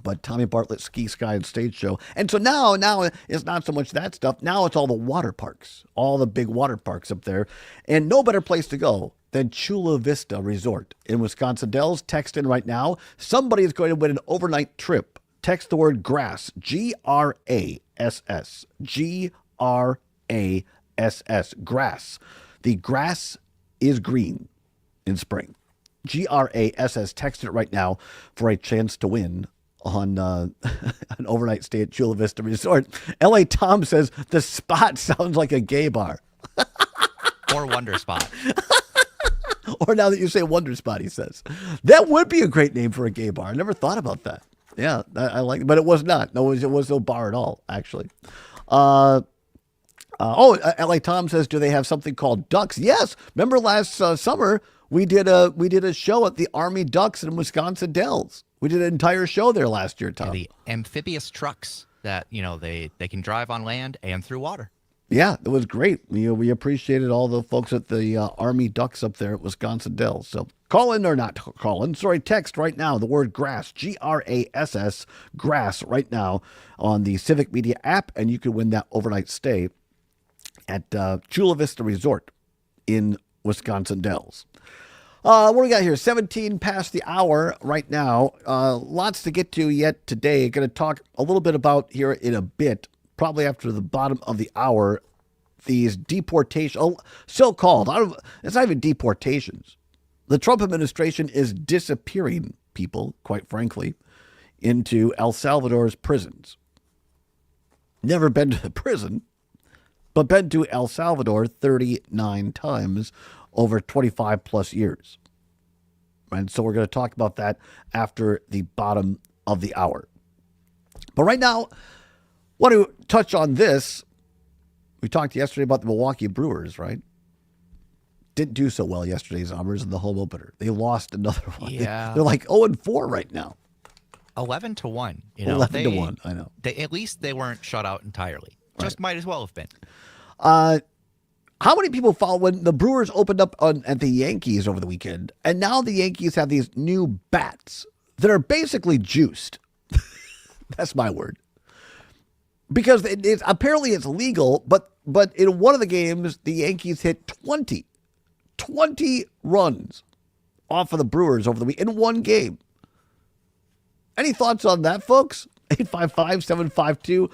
[SPEAKER 1] But Tommy Bartlett's Ski Sky and Stage Show. And so now it's not so much that stuff. Now it's all the water parks, all the big water parks up there. And no better place to go than Chula Vista Resort in Wisconsin Dells. Text in right now. Somebody is going to win an overnight trip. Text the word grass, Grass, Grass, grass. The grass is green in spring. Grass. Text it right now for a chance to win on an overnight stay at Chula Vista Resort. L.A. Tom says the spot sounds like a gay bar.
[SPEAKER 2] Or Wonder Spot.
[SPEAKER 1] Or now that you say Wonder Spot, he says. That would be a great name for a gay bar. I never thought about that. Yeah, I like it. But it was not. No, it was no bar at all, actually. L.A. Tom says, do they have something called Ducks? Yes. Remember last summer, we did a show at the Army Ducks in Wisconsin Dells. We did an entire show there last year, Tom.
[SPEAKER 2] Yeah, the amphibious trucks that, they can drive on land and through water.
[SPEAKER 1] Yeah, it was great. We appreciated all the folks at the Army Ducks up there at Wisconsin Dells. So call in or not call in. Sorry, text right now the word grass, Grass, grass right now on the Civic Media app, and you can win that overnight stay at Chula Vista Resort in Wisconsin Dells. What do we got here? 17 past the hour right now. Lots to get to yet today. Going to talk a little bit about here in a bit, probably after the bottom of the hour, these deportations, so-called, it's not even deportations. The Trump administration is disappearing people, quite frankly, into El Salvador's prisons. Never been to the prison, but been to El Salvador 39 times over 25 plus years. And so we're going to talk about that after the bottom of the hour. But right now, I want to touch on this. We talked yesterday about the Milwaukee Brewers, right? Didn't do so well yesterday's Zombers in the home opener. They lost another one.
[SPEAKER 2] Yeah.
[SPEAKER 1] They're like 0-4 right now.
[SPEAKER 2] 11-1.
[SPEAKER 1] 11-1, I know.
[SPEAKER 2] At least they weren't shut out entirely. Just might as well have been.
[SPEAKER 1] How many people follow when the Brewers opened up at the Yankees over the weekend, and now the Yankees have these new bats that are basically juiced? That's my word. Because apparently it's legal, but in one of the games, the Yankees hit 20 runs off of the Brewers over the week in one game. Any thoughts on that, folks? 855-752-4842,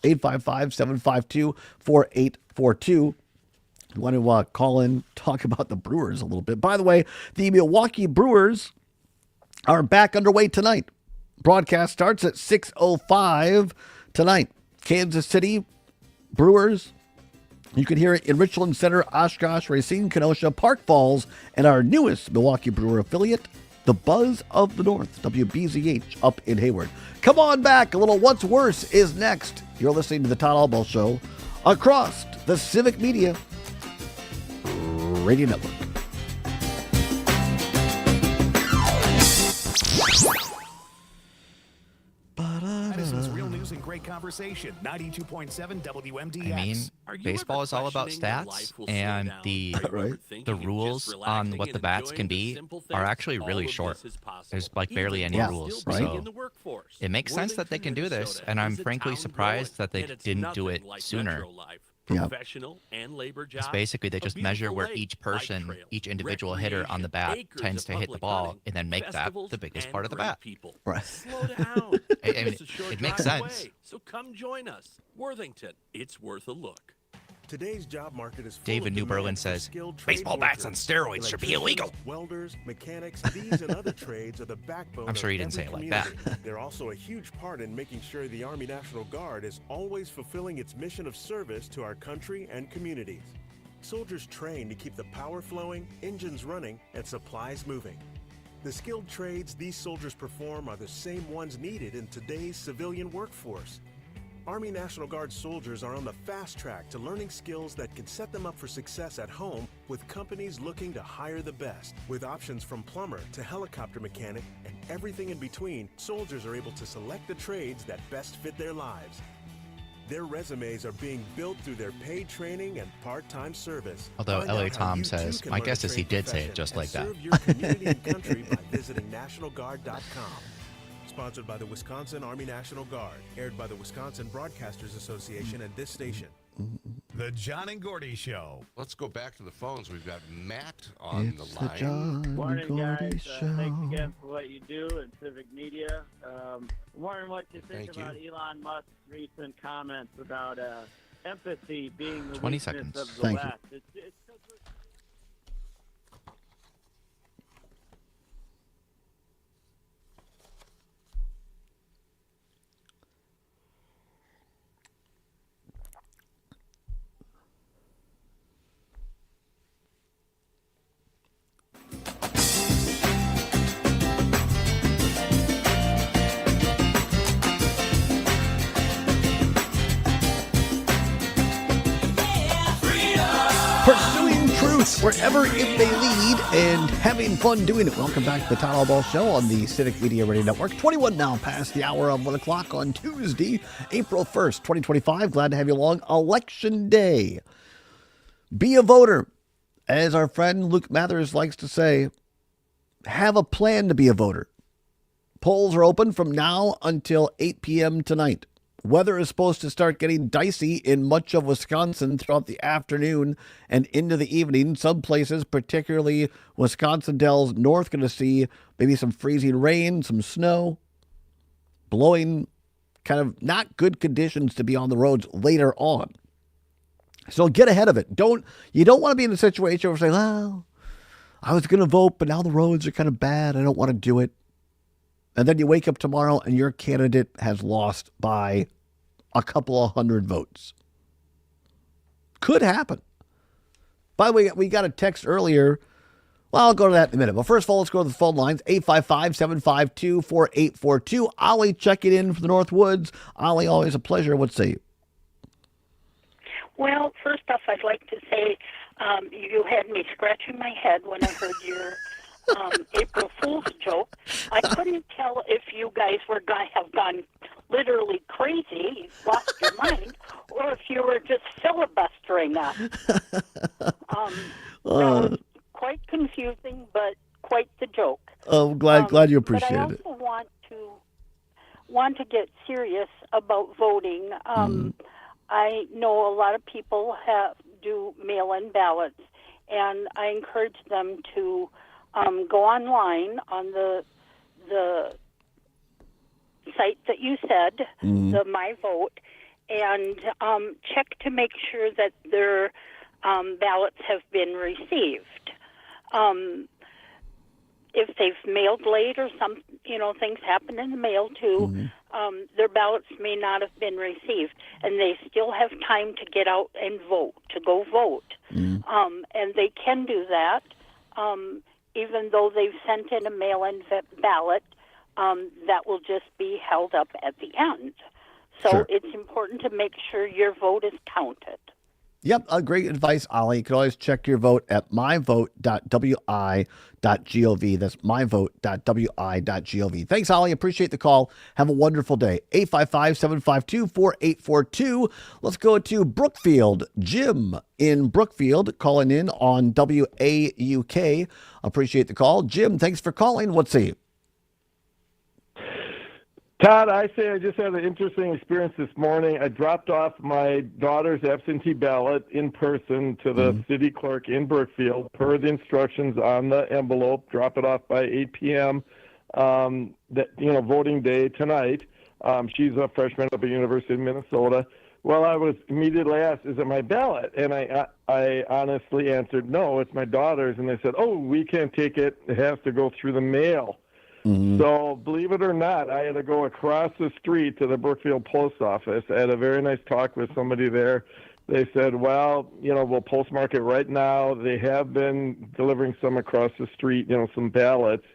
[SPEAKER 1] 855-752-4842. You want to call in, talk about the Brewers a little bit. By the way, the Milwaukee Brewers are back underway tonight. Broadcast starts at 6:05 tonight. Kansas City Brewers. You can hear it in Richland Center, Oshkosh, Racine, Kenosha, Park Falls, and our newest Milwaukee Brewer affiliate, the Buzz of the North, WBZH, up in Hayward. Come on back. A little What's Worse is next. You're listening to the Todd Allbaugh Show across the Civic Media Radio Network.
[SPEAKER 7] Madison's Real News and Great Conversation, 92.7 WMDX.
[SPEAKER 2] I mean, baseball is all about stats, and the rules on what the bats can be are actually really short. There's like barely any rules. So it makes sense that they can do this, and I'm frankly surprised that they didn't do it sooner.
[SPEAKER 11] Professional and labor jobs.
[SPEAKER 2] It's basically they just measure where each person, each individual hitter on the bat tends to hit the ball, and then make that the biggest part of the bat.
[SPEAKER 1] Right.
[SPEAKER 11] Slow down.
[SPEAKER 2] It makes sense.
[SPEAKER 11] So come join us. Worthington, it's worth a look.
[SPEAKER 13] Today's job market is full
[SPEAKER 2] David
[SPEAKER 13] of
[SPEAKER 2] New Berlin
[SPEAKER 13] demand for
[SPEAKER 2] says,
[SPEAKER 13] skilled trade
[SPEAKER 2] baseball bats on
[SPEAKER 13] workers.
[SPEAKER 2] steroids should be illegal.
[SPEAKER 13] Welders, mechanics, these and other trades are the backbone
[SPEAKER 2] I'm sure he
[SPEAKER 13] of
[SPEAKER 2] didn't say
[SPEAKER 13] every
[SPEAKER 2] it like
[SPEAKER 13] community. They're also a huge part in making sure the Army National Guard is always fulfilling its mission of service to our country and communities. Soldiers train to keep the power flowing, engines running, and supplies moving. The skilled trades these soldiers perform are the same ones needed in today's civilian workforce. Army National Guard soldiers are on the fast track to learning skills that can set them up for success at home with companies looking to hire the best. With options from plumber to helicopter mechanic and everything in between, soldiers are able to select the trades that best fit their lives. Their resumes are being built through their paid training and part-time service.
[SPEAKER 2] Although
[SPEAKER 13] Find
[SPEAKER 2] L.A.
[SPEAKER 13] out how
[SPEAKER 2] Tom
[SPEAKER 13] you too
[SPEAKER 2] says,
[SPEAKER 13] can
[SPEAKER 2] my
[SPEAKER 13] learn a
[SPEAKER 2] guess is he
[SPEAKER 13] trade
[SPEAKER 2] did say it
[SPEAKER 13] profession
[SPEAKER 2] just
[SPEAKER 13] and
[SPEAKER 2] like that.
[SPEAKER 13] serve your community and country by visiting NationalGuard.com. Sponsored by the Wisconsin Army National Guard. Aired by the Wisconsin Broadcasters Association and this station.
[SPEAKER 7] The John and Gordy Show.
[SPEAKER 15] Let's go back to the phones. We've got Matt on
[SPEAKER 1] It's
[SPEAKER 15] the
[SPEAKER 1] the
[SPEAKER 15] line.
[SPEAKER 1] John
[SPEAKER 16] Morning,
[SPEAKER 1] Gordy
[SPEAKER 16] guys.
[SPEAKER 1] Show.
[SPEAKER 16] Thanks again for what you do in civic media. Wondering what you think
[SPEAKER 15] Thank you.
[SPEAKER 16] about Elon Musk's recent comments about empathy being the
[SPEAKER 2] 20
[SPEAKER 16] weakness
[SPEAKER 2] seconds.
[SPEAKER 16] of the
[SPEAKER 1] Thank you.
[SPEAKER 16] West. It's
[SPEAKER 1] Pursuing truth wherever it may lead and having fun doing it. Welcome back to the Todd Allbaugh Show on the Civic Media Radio Network. 21 now past the hour of 1 o'clock on Tuesday, April 1st, 2025. Glad to have you along. Election Day. Be a voter. As our friend Luke Mathers likes to say, have a plan to be a voter. Polls are open from now until 8 p.m. tonight. Weather is supposed to start getting dicey in much of Wisconsin throughout the afternoon and into the evening. Some places, particularly Wisconsin Dells North, going to see maybe some freezing rain, some snow, blowing, kind of not good conditions to be on the roads later on. So get ahead of it. You don't want to be in a situation where you say, well, I was going to vote, but now the roads are kind of bad. I don't want to do it. And then you wake up tomorrow and your candidate has lost by a couple of hundred votes. Could happen. By the way, we got a text earlier. Well, I'll go to that in a minute. But first of all, let's go to the phone lines. 855-752-4842. Ollie checking in from the North Woods. Ollie, always a pleasure. What say you?
[SPEAKER 18] Well, first off, I'd like to say you had me scratching my head when I heard your April Fool's joke. I couldn't tell if you guys were have gone literally crazy, lost your mind, or if you were just filibustering us. That was quite confusing, but quite the joke.
[SPEAKER 1] Oh, glad you appreciated it.
[SPEAKER 18] But I also want to get serious about voting. I know a lot of people do mail-in ballots, and I encourage them to go online on the site that you said, the My Vote, and check to make sure that their ballots have been received. If they've mailed late or things happen in the mail too, their ballots may not have been received, and they still have time to get out and vote, to go vote. And they can do that, even though they've sent in a mail-in ballot, that will just be held up at the end. So
[SPEAKER 1] Sure.
[SPEAKER 18] It's important to make sure your vote is counted.
[SPEAKER 1] Yep, great advice, Ollie. You can always check your vote at myvote.wi.gov. That's myvote.wi.gov. Thanks, Ollie. Appreciate the call. Have a wonderful day. 855-752-4842. Let's go to Brookfield. Jim in Brookfield calling in on WAUK. Appreciate the call. Jim, thanks for calling. What's say?
[SPEAKER 21] Todd, I just had an interesting experience this morning. I dropped off my daughter's absentee ballot in person to the city clerk in Brookfield per the instructions on the envelope. Drop it off by 8 p.m. Voting day tonight. She's a freshman up at University of Minnesota. Well, I was immediately asked, is it my ballot? And I honestly answered, no, it's my daughter's. And they said, oh, we can't take it. It has to go through the mail. So believe it or not, I had to go across the street to the Brookfield post office. I had a very nice talk with somebody there. They said, well, we'll postmark it right now. They have been delivering some across the street, some ballots.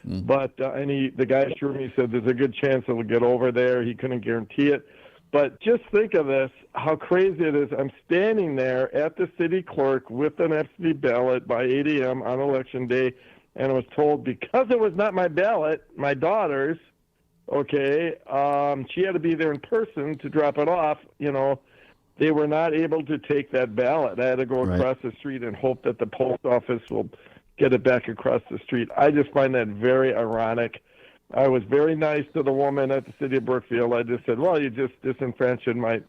[SPEAKER 21] But the guy assured me, he said, there's a good chance it'll get over there. He couldn't guarantee it. But just think of this, how crazy it is. I'm standing there at the city clerk with an absentee ballot by 8 a.m. on Election Day, and I was told because it was not my ballot, my daughter's, okay, she had to be there in person to drop it off. They were not able to take that ballot. I had to go across the street and hope that the post office will get it back across the street. I just find that very ironic. I was very nice to the woman at the city of Brookfield. I just said, well, you just disenfranchised my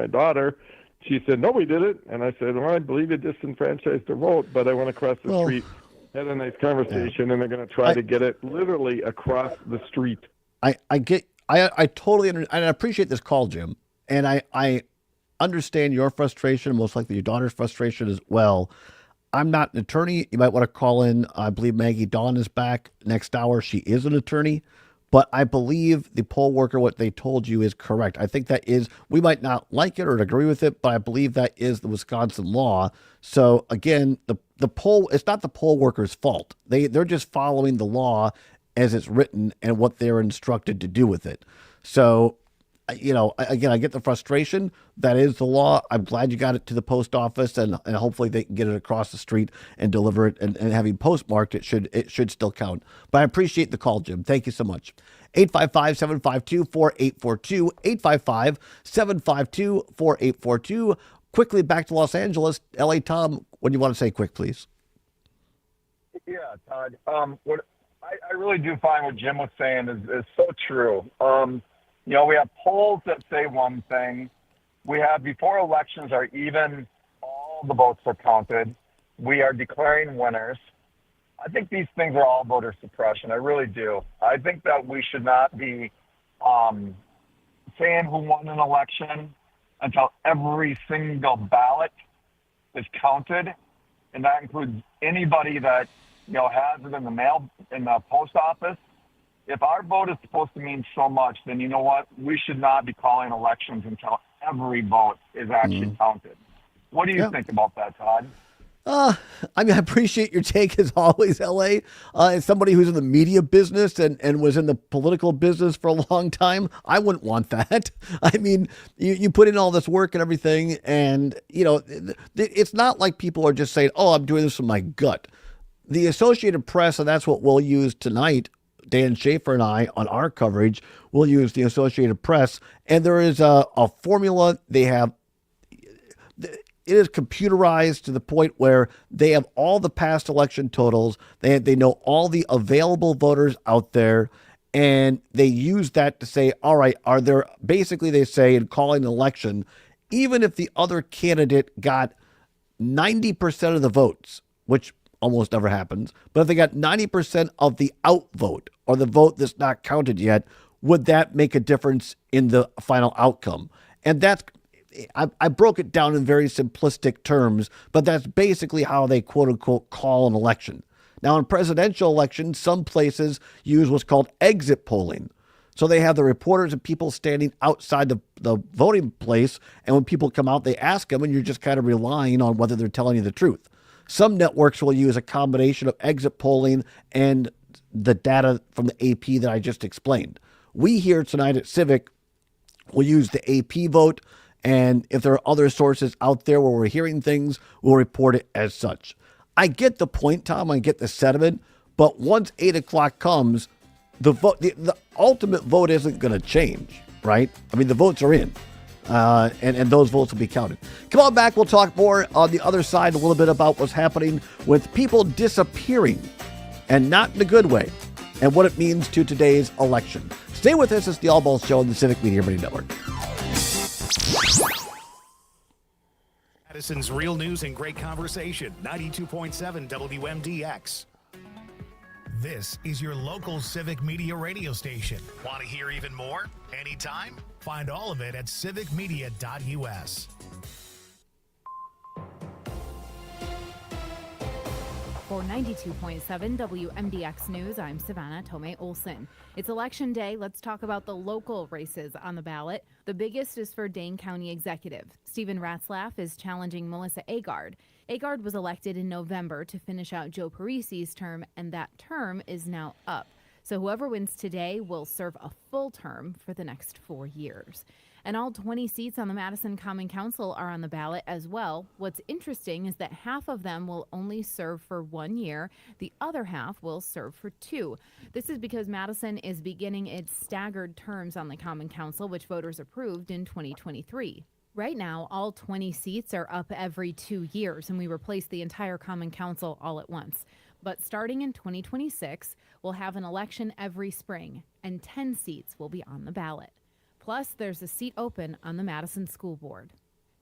[SPEAKER 21] daughter. She said, no, we didn't. And I said, well, I believe you disenfranchised her vote, but I went across the street, had a nice conversation, and they're going to try to get it literally across the street.
[SPEAKER 1] I totally and I appreciate this call, Jim. And I understand your frustration, most likely your daughter's frustration as well. I'm not an attorney. You might want to call in. I believe Maggie Dawn is back next hour. She is an attorney, but I believe the poll worker, what they told you is correct. I think that is, we might not like it or agree with it, but I believe that is the Wisconsin law. So again, the poll, it's not the poll worker's fault. They're just following the law as it's written and what they're instructed to do with it. So, again, I get the frustration. That is the law. I'm glad you got it to the post office, and hopefully they can get it across the street and deliver it. And having postmarked, it should still count. But I appreciate the call, Jim. Thank you so much. 855-752-4842. 855-752-4842. Quickly back to Los Angeles. L.A. Tom, what do you want to say quick, please?
[SPEAKER 5] Yeah, Todd. What I really do find what Jim was saying is so true. We have polls that say one thing. We have, before elections are even, all the votes are counted. We are declaring winners. I think these things are all voter suppression. I really do. I think that we should not be saying who won an election until every single ballot is counted. And that includes anybody that, has it in the mail, in the post office. If our vote is supposed to mean so much, then you know what? We should not be calling elections until every vote is actually counted. What do you think about that, Todd?
[SPEAKER 1] I appreciate your take as always, LA. As somebody who's in the media business and was in the political business for a long time, I wouldn't want that. I mean, you put in all this work and everything, and, it's not like people are just saying, oh, I'm doing this with my gut. The Associated Press, and that's what we'll use tonight, Dan Schaefer and I, on our coverage, will use the Associated Press. And there is a formula they have. It is computerized to the point where they have all the past election totals. They know all the available voters out there. And they use that to say, all right, basically they say in calling an election, even if the other candidate got 90% of the votes, which almost never happens, but if they got 90% of the outvote or the vote that's not counted yet, would that make a difference in the final outcome? And that's, I broke it down in very simplistic terms, but that's basically how they quote unquote call an election. Now in presidential elections, some places use what's called exit polling. So they have the reporters and people standing outside the voting place. And when people come out, they ask them, and you're just kind of relying on whether they're telling you the truth. Some networks will use a combination of exit polling and the data from the AP that I just explained. We here tonight at Civic will use the AP vote, and if there are other sources out there where we're hearing things, we'll report it as such. I get the point, Tom. I get the sentiment, but once 8 o'clock comes, the vote, the ultimate vote isn't going to change, right? I mean, the votes are in. And those votes will be counted. Come on back. We'll talk more on the other side, a little bit about what's happening with people disappearing, and not in a good way, and what it means to today's election. Stay with us. It's the Allbaugh Show on the Civic Media Radio Network.
[SPEAKER 7] Madison's real news and great conversation. 92.7 WMDX. This is your local Civic Media radio station. Want to hear even more? Anytime? Find all of it at civicmedia.us.
[SPEAKER 3] For 92.7 WMDX News, I'm Savannah Tomei Olson. It's Election Day. Let's talk about the local races on the ballot. The biggest is for Dane County Executive. Stephen Ratzlaff is challenging Melissa Agard. Agard was elected in November to finish out Joe Parisi's term, and that term is now up. So whoever wins today will serve a full term for the next 4 years. And all 20 seats on the Madison Common Council are on the ballot as well. What's interesting is that half of them will only serve for 1 year. The other half will serve for 2. This is because Madison is beginning its staggered terms on the Common Council, which voters approved in 2023. Right now, all 20 seats are up every 2 years, and we replace the entire Common Council all at once. But starting in 2026, we'll have an election every spring, and 10 seats will be on the ballot. Plus, there's a seat open on the Madison School Board.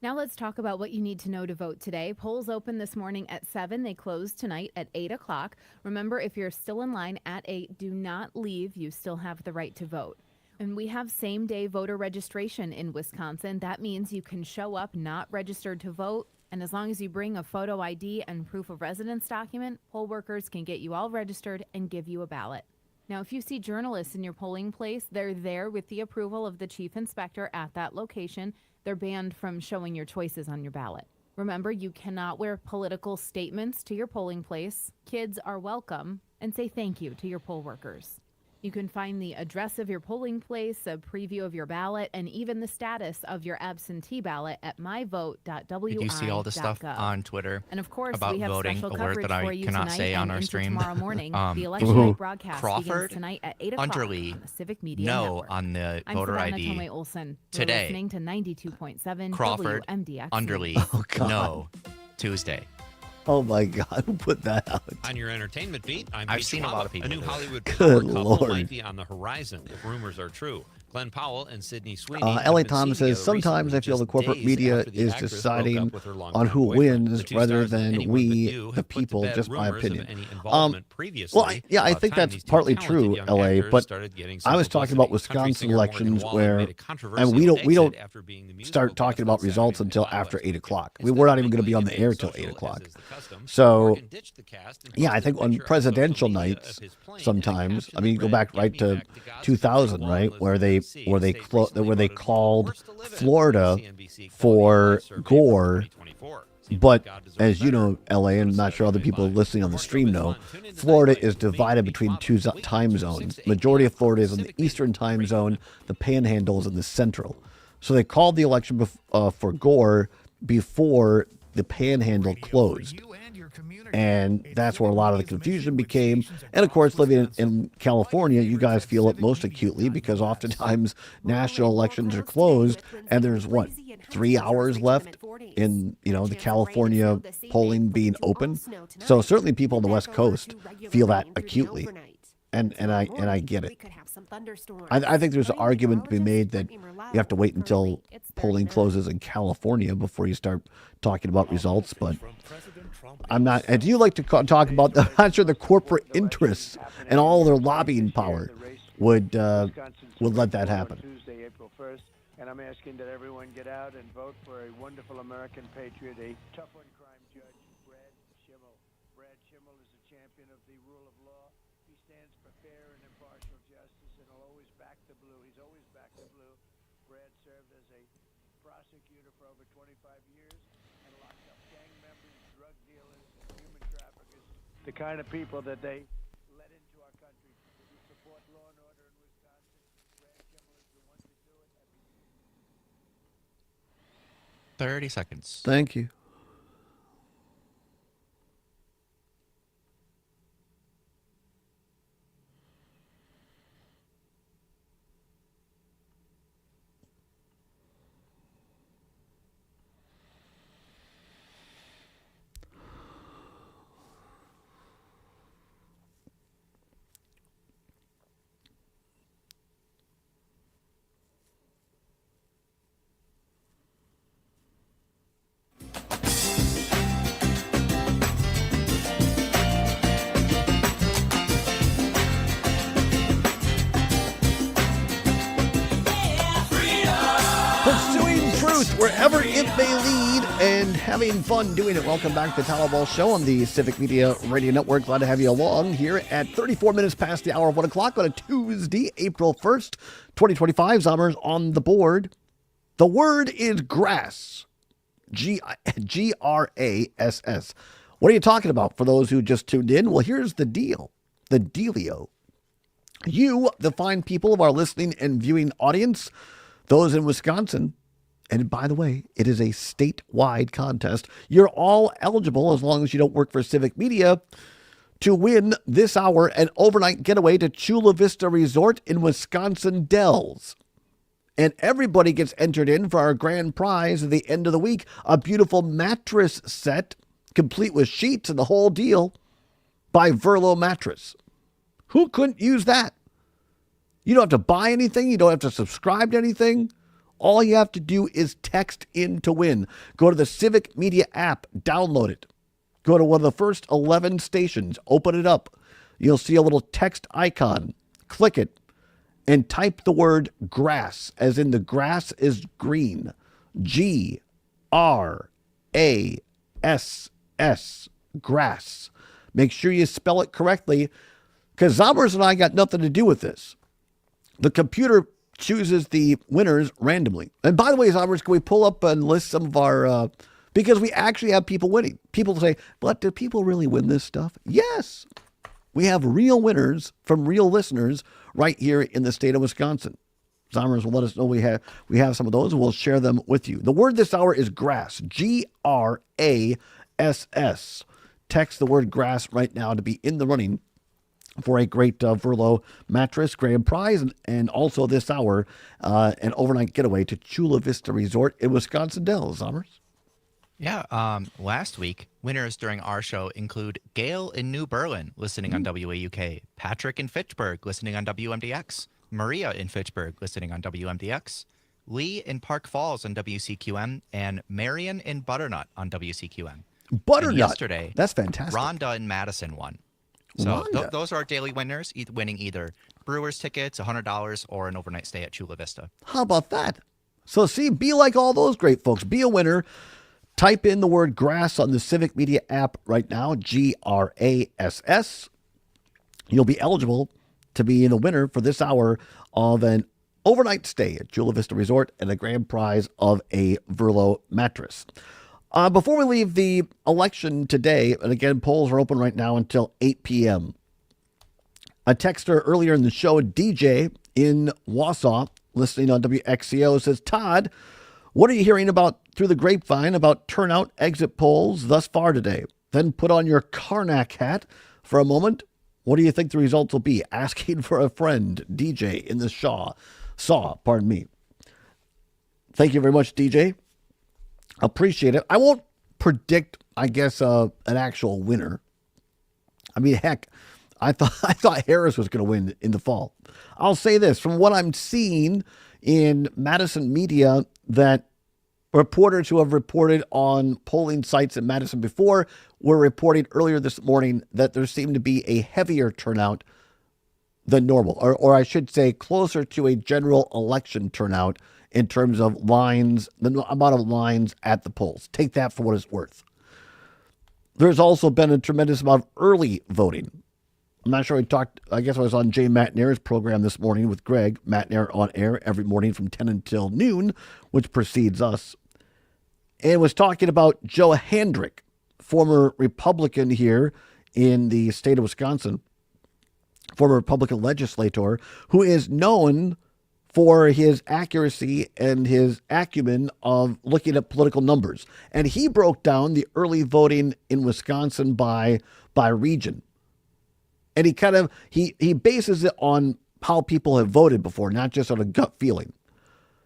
[SPEAKER 3] Now let's talk about what you need to know to vote today. Polls open this morning at 7. They close tonight at 8 o'clock. Remember, if you're still in line at 8, do not leave. You still have the right to vote. And we have same-day voter registration in Wisconsin. That means you can show up not registered to vote. And as long as you bring a photo ID and proof of residence document, poll workers can get you all registered and give you a ballot. Now, if you see journalists in your polling place, they're there with the approval of the chief inspector at that location. They're banned from showing your choices on your ballot. Remember, you cannot wear political statements to your polling place. Kids are welcome, and say thank you to your poll workers. You can find the address of your polling place, a preview of your ballot, and even the status of your absentee ballot at myvote.wi.gov.
[SPEAKER 2] Did you see all the stuff on Twitter
[SPEAKER 3] And of course,
[SPEAKER 2] about
[SPEAKER 3] we have
[SPEAKER 2] voting,
[SPEAKER 3] special
[SPEAKER 2] a word
[SPEAKER 3] coverage
[SPEAKER 2] that I
[SPEAKER 3] for you
[SPEAKER 2] cannot
[SPEAKER 3] tonight
[SPEAKER 2] say on
[SPEAKER 3] and
[SPEAKER 2] our
[SPEAKER 3] into
[SPEAKER 2] stream?
[SPEAKER 3] tomorrow morning. The election night broadcast
[SPEAKER 2] Crawford
[SPEAKER 3] begins tonight at 8 o'clock
[SPEAKER 2] Underly
[SPEAKER 3] on the Civic Media
[SPEAKER 2] no
[SPEAKER 3] Network.
[SPEAKER 2] on the
[SPEAKER 3] I'm
[SPEAKER 2] voter
[SPEAKER 3] Savannah
[SPEAKER 2] ID
[SPEAKER 3] Tomei Olson.
[SPEAKER 2] today.
[SPEAKER 3] You're listening to 92.7
[SPEAKER 2] Crawford
[SPEAKER 3] WMDX.
[SPEAKER 2] Underly no Tuesday.
[SPEAKER 1] Oh my God, who put that out?
[SPEAKER 14] On your entertainment beat,
[SPEAKER 2] I've
[SPEAKER 14] Pete
[SPEAKER 2] seen a
[SPEAKER 14] Schwab.
[SPEAKER 2] lot of people
[SPEAKER 14] A new
[SPEAKER 2] do it.
[SPEAKER 14] Hollywood
[SPEAKER 1] Good
[SPEAKER 14] power couple
[SPEAKER 1] Lord.
[SPEAKER 14] might be on the horizon if rumors are true. Glenn Powell and Sydney Sweeney.
[SPEAKER 1] L.A. Thomas says, sometimes I feel the corporate media is deciding on who wins rather than we, the people, just my opinion. Well, I think that's partly true, L.A., but I was talking about Wisconsin elections where, and we don't start talking about results until after 8 o'clock. We're not even going to be on the air till 8 o'clock. So, yeah, I think on presidential nights, sometimes, I mean, you go back right to 2000, right, where they called Florida for Gore. But as you know, LA, and I'm not sure other people listening on the stream know, Florida is divided between two time zones. Majority of Florida is in the eastern time zone. The Panhandle is in the central. So they called the election for Gore before the Panhandle closed. And that's where a lot of the confusion became. And of course, living in California, you guys feel it most acutely because oftentimes national elections are closed and there's 3 hours left in, the California polling being open. So certainly people on the West Coast feel that acutely. And I get it. I think there's an argument to be made that you have to wait until polling closes in California before you start talking about results, but I'm not. And do you like to talk about the? I'm sure the corporate interests and all their lobbying power would let that happen.
[SPEAKER 17] Tuesday, April 1st, and I'm asking that everyone get out and vote for a wonderful American patriot, a tough-on-crime judge, Brad Schimmel. Brad Schimmel is a champion of the rule of law. He stands for fair and impartial justice, and will always back the blue. He's always backed the blue. Brad served as a prosecutor for over 25 years and locked up gang members, drug dealers, and human traffickers. The kind of people that they let into our country. If you support law and order in Wisconsin, Brad Schimmel is the one to do it.
[SPEAKER 2] 30 seconds.
[SPEAKER 1] Thank you. Pursuing truth wherever it may lead and having fun doing it. Welcome back to the Allbaugh Show on the Civic Media Radio Network. Glad to have you along here at 34 minutes past the hour of 1 o'clock on a Tuesday, April 1st, 2025. Zommers on the board. The word is grass. Grass. What are you talking about for those who just tuned in? Well, here's the deal. The dealio. You, the fine people of our listening and viewing audience, those in Wisconsin, and by the way, it is a statewide contest. You're all eligible, as long as you don't work for Civic Media, to win this hour an overnight getaway to Chula Vista Resort in Wisconsin Dells. And everybody gets entered in for our grand prize at the end of the week, a beautiful mattress set, complete with sheets and the whole deal, by Verlo Mattress. Who couldn't use that? You don't have to buy anything. You don't have to subscribe to anything. All you have to do is text in to win. Go to the Civic Media app, download it. Go to one of the first 11 stations, open it up. You'll see a little text icon. Click it and type the word grass, as in the grass is green. G-R-A-S-S, grass. Make sure you spell it correctly, because Zommers and I got nothing to do with this. The computer chooses the winners randomly. And by the way, Zommers, can we pull up and list some of our, because we actually have people winning. People say, but do people really win this stuff? Yes. We have real winners from real listeners right here in the state of Wisconsin. Zommers will let us know we have some of those, and we'll share them with you. The word this hour is grass, G-R-A-S-S. Text the word grass right now to be in the running for a great Verlo mattress grand prize, and also this hour an overnight getaway to Chula Vista Resort in Wisconsin Dells. Zommers?
[SPEAKER 2] Yeah, last week, winners during our show include Gail in New Berlin, listening on WAUK, Patrick in Fitchburg, listening on WMDX, Maria in Fitchburg, listening on WMDX, Lee in Park Falls on WCQM, and Marion in Butternut on WCQM.
[SPEAKER 1] Butternut?
[SPEAKER 2] And yesterday,
[SPEAKER 1] that's fantastic.
[SPEAKER 2] Rhonda in Madison won. So those are our daily winners, winning either Brewers tickets, $100, or an overnight stay at Chula Vista.
[SPEAKER 1] How about that? So see, be like all those great folks. Be a winner. Type in the word grass on the Civic Media app right now, G-R-A-S-S. You'll be eligible to be the winner for this hour of an overnight stay at Chula Vista Resort and a grand prize of a Verlo mattress. Before we leave the election today, and again, polls are open right now until 8 p.m. A texter earlier in the show, DJ in Wausau, listening on WXCO, says, Todd, what are you hearing about through the grapevine about turnout exit polls thus far today? Then put on your Karnak hat for a moment. What do you think the results will be? Asking for a friend, DJ in the saw, pardon me. Thank you very much, DJ. Appreciate it. I won't predict, I guess, an actual winner. I mean, heck, I thought Harris was going to win in the fall. I'll say this, from what I'm seeing in Madison media, that reporters who have reported on polling sites in Madison before were reporting earlier this morning that there seemed to be a heavier turnout than normal, or I should say closer to a general election turnout in terms of lines, the amount of lines at the polls. Take that for what it's worth. There's also been a tremendous amount of early voting. I'm not sure we talked, I guess I was on Jay McNair's program this morning with Greg. McNair on air every morning from 10 until noon, which precedes us. And was talking about Joe Hendrick, former Republican here in the state of Wisconsin, former Republican legislator, who is known for his accuracy and his acumen of looking at political numbers. And he broke down the early voting in Wisconsin by region. And he bases it on how people have voted before, not just on a gut feeling.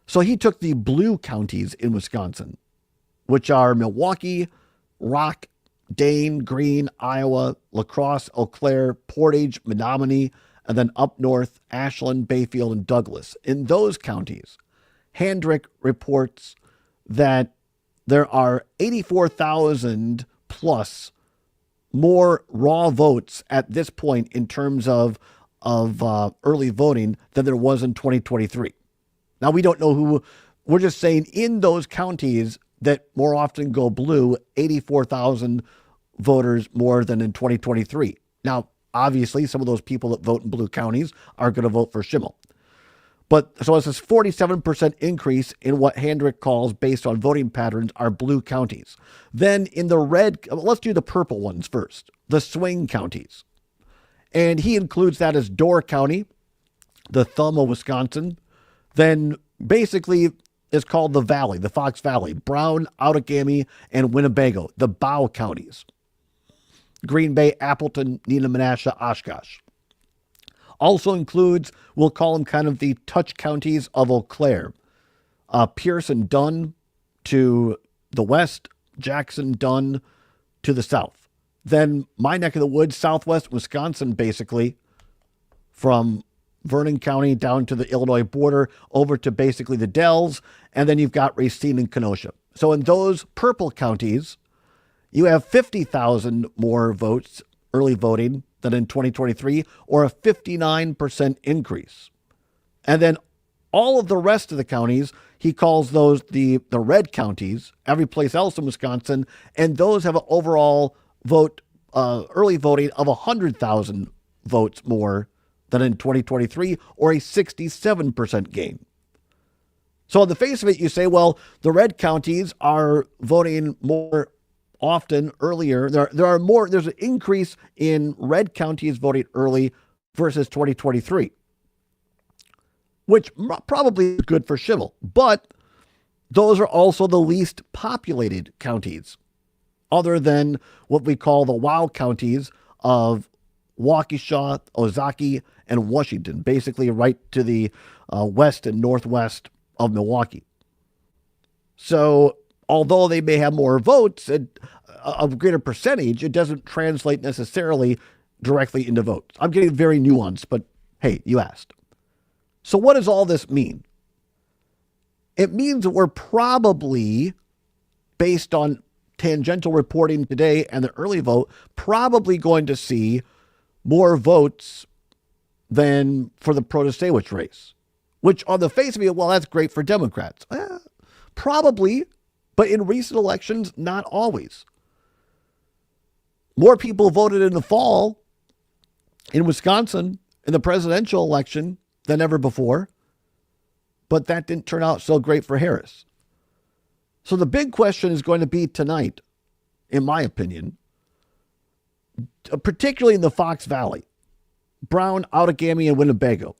[SPEAKER 1] So he took the blue counties in Wisconsin, which are Milwaukee, Rock, Dane, Greene, Iowa, La Crosse, Eau Claire, Portage, Menominee, and then up north, Ashland, Bayfield, and Douglas. In those counties, Hendrick reports that there are 84,000 plus more raw votes at this point in terms of early voting than there was in 2023. Now, we don't know who. We're just saying in those counties that more often go blue, 84,000 voters more than in 2023. Now, obviously, some of those people that vote in blue counties are going to vote for Schimmel. But so it's this 47% increase in what Hendrick calls, based on voting patterns, are blue counties. Then in the red, let's do the purple ones first, the swing counties. And he includes that as Door County, the thumb of Wisconsin, then basically is called the Valley, the Fox Valley, Brown, Outagamie, and Winnebago, the Bow counties. Green Bay, Appleton, Neenah-Menasha, Oshkosh. Also includes, we'll call them kind of the touch counties of Eau Claire. Pierce and Dunn to the west, Jackson, Dunn to the south. Then my neck of the woods, southwest Wisconsin, basically, from Vernon County down to the Illinois border, over to basically the Dells, and then you've got Racine and Kenosha. So in those purple counties, you have 50,000 more votes, early voting, than in 2023, or a 59% increase. And then all of the rest of the counties, he calls those the red counties, every place else in Wisconsin, and those have an overall vote, early voting of 100,000 votes more than in 2023, or a 67% gain. So on the face of it, you say, well, the red counties are voting more often earlier. There's an increase in red counties voting early versus 2023, which probably is good for Schimmel. But those are also the least populated counties, other than what we call the WOW counties of Waukesha, Ozaukee, and Washington, basically right to the west and northwest of Milwaukee. So although they may have more votes, a greater percentage, it doesn't translate necessarily directly into votes. I'm getting very nuanced, but hey, you asked. So what does all this mean? It means that we're probably, based on tangential reporting today and the early vote, probably going to see more votes than for the Protasiewicz race, which on the face of it, well, that's great for Democrats. Probably, but in recent elections, not always. More people voted in the fall in Wisconsin in the presidential election than ever before, but that didn't turn out so great for Harris. So the big question is going to be tonight, in my opinion, particularly in the Fox Valley, Brown, Outagamie, and Winnebago.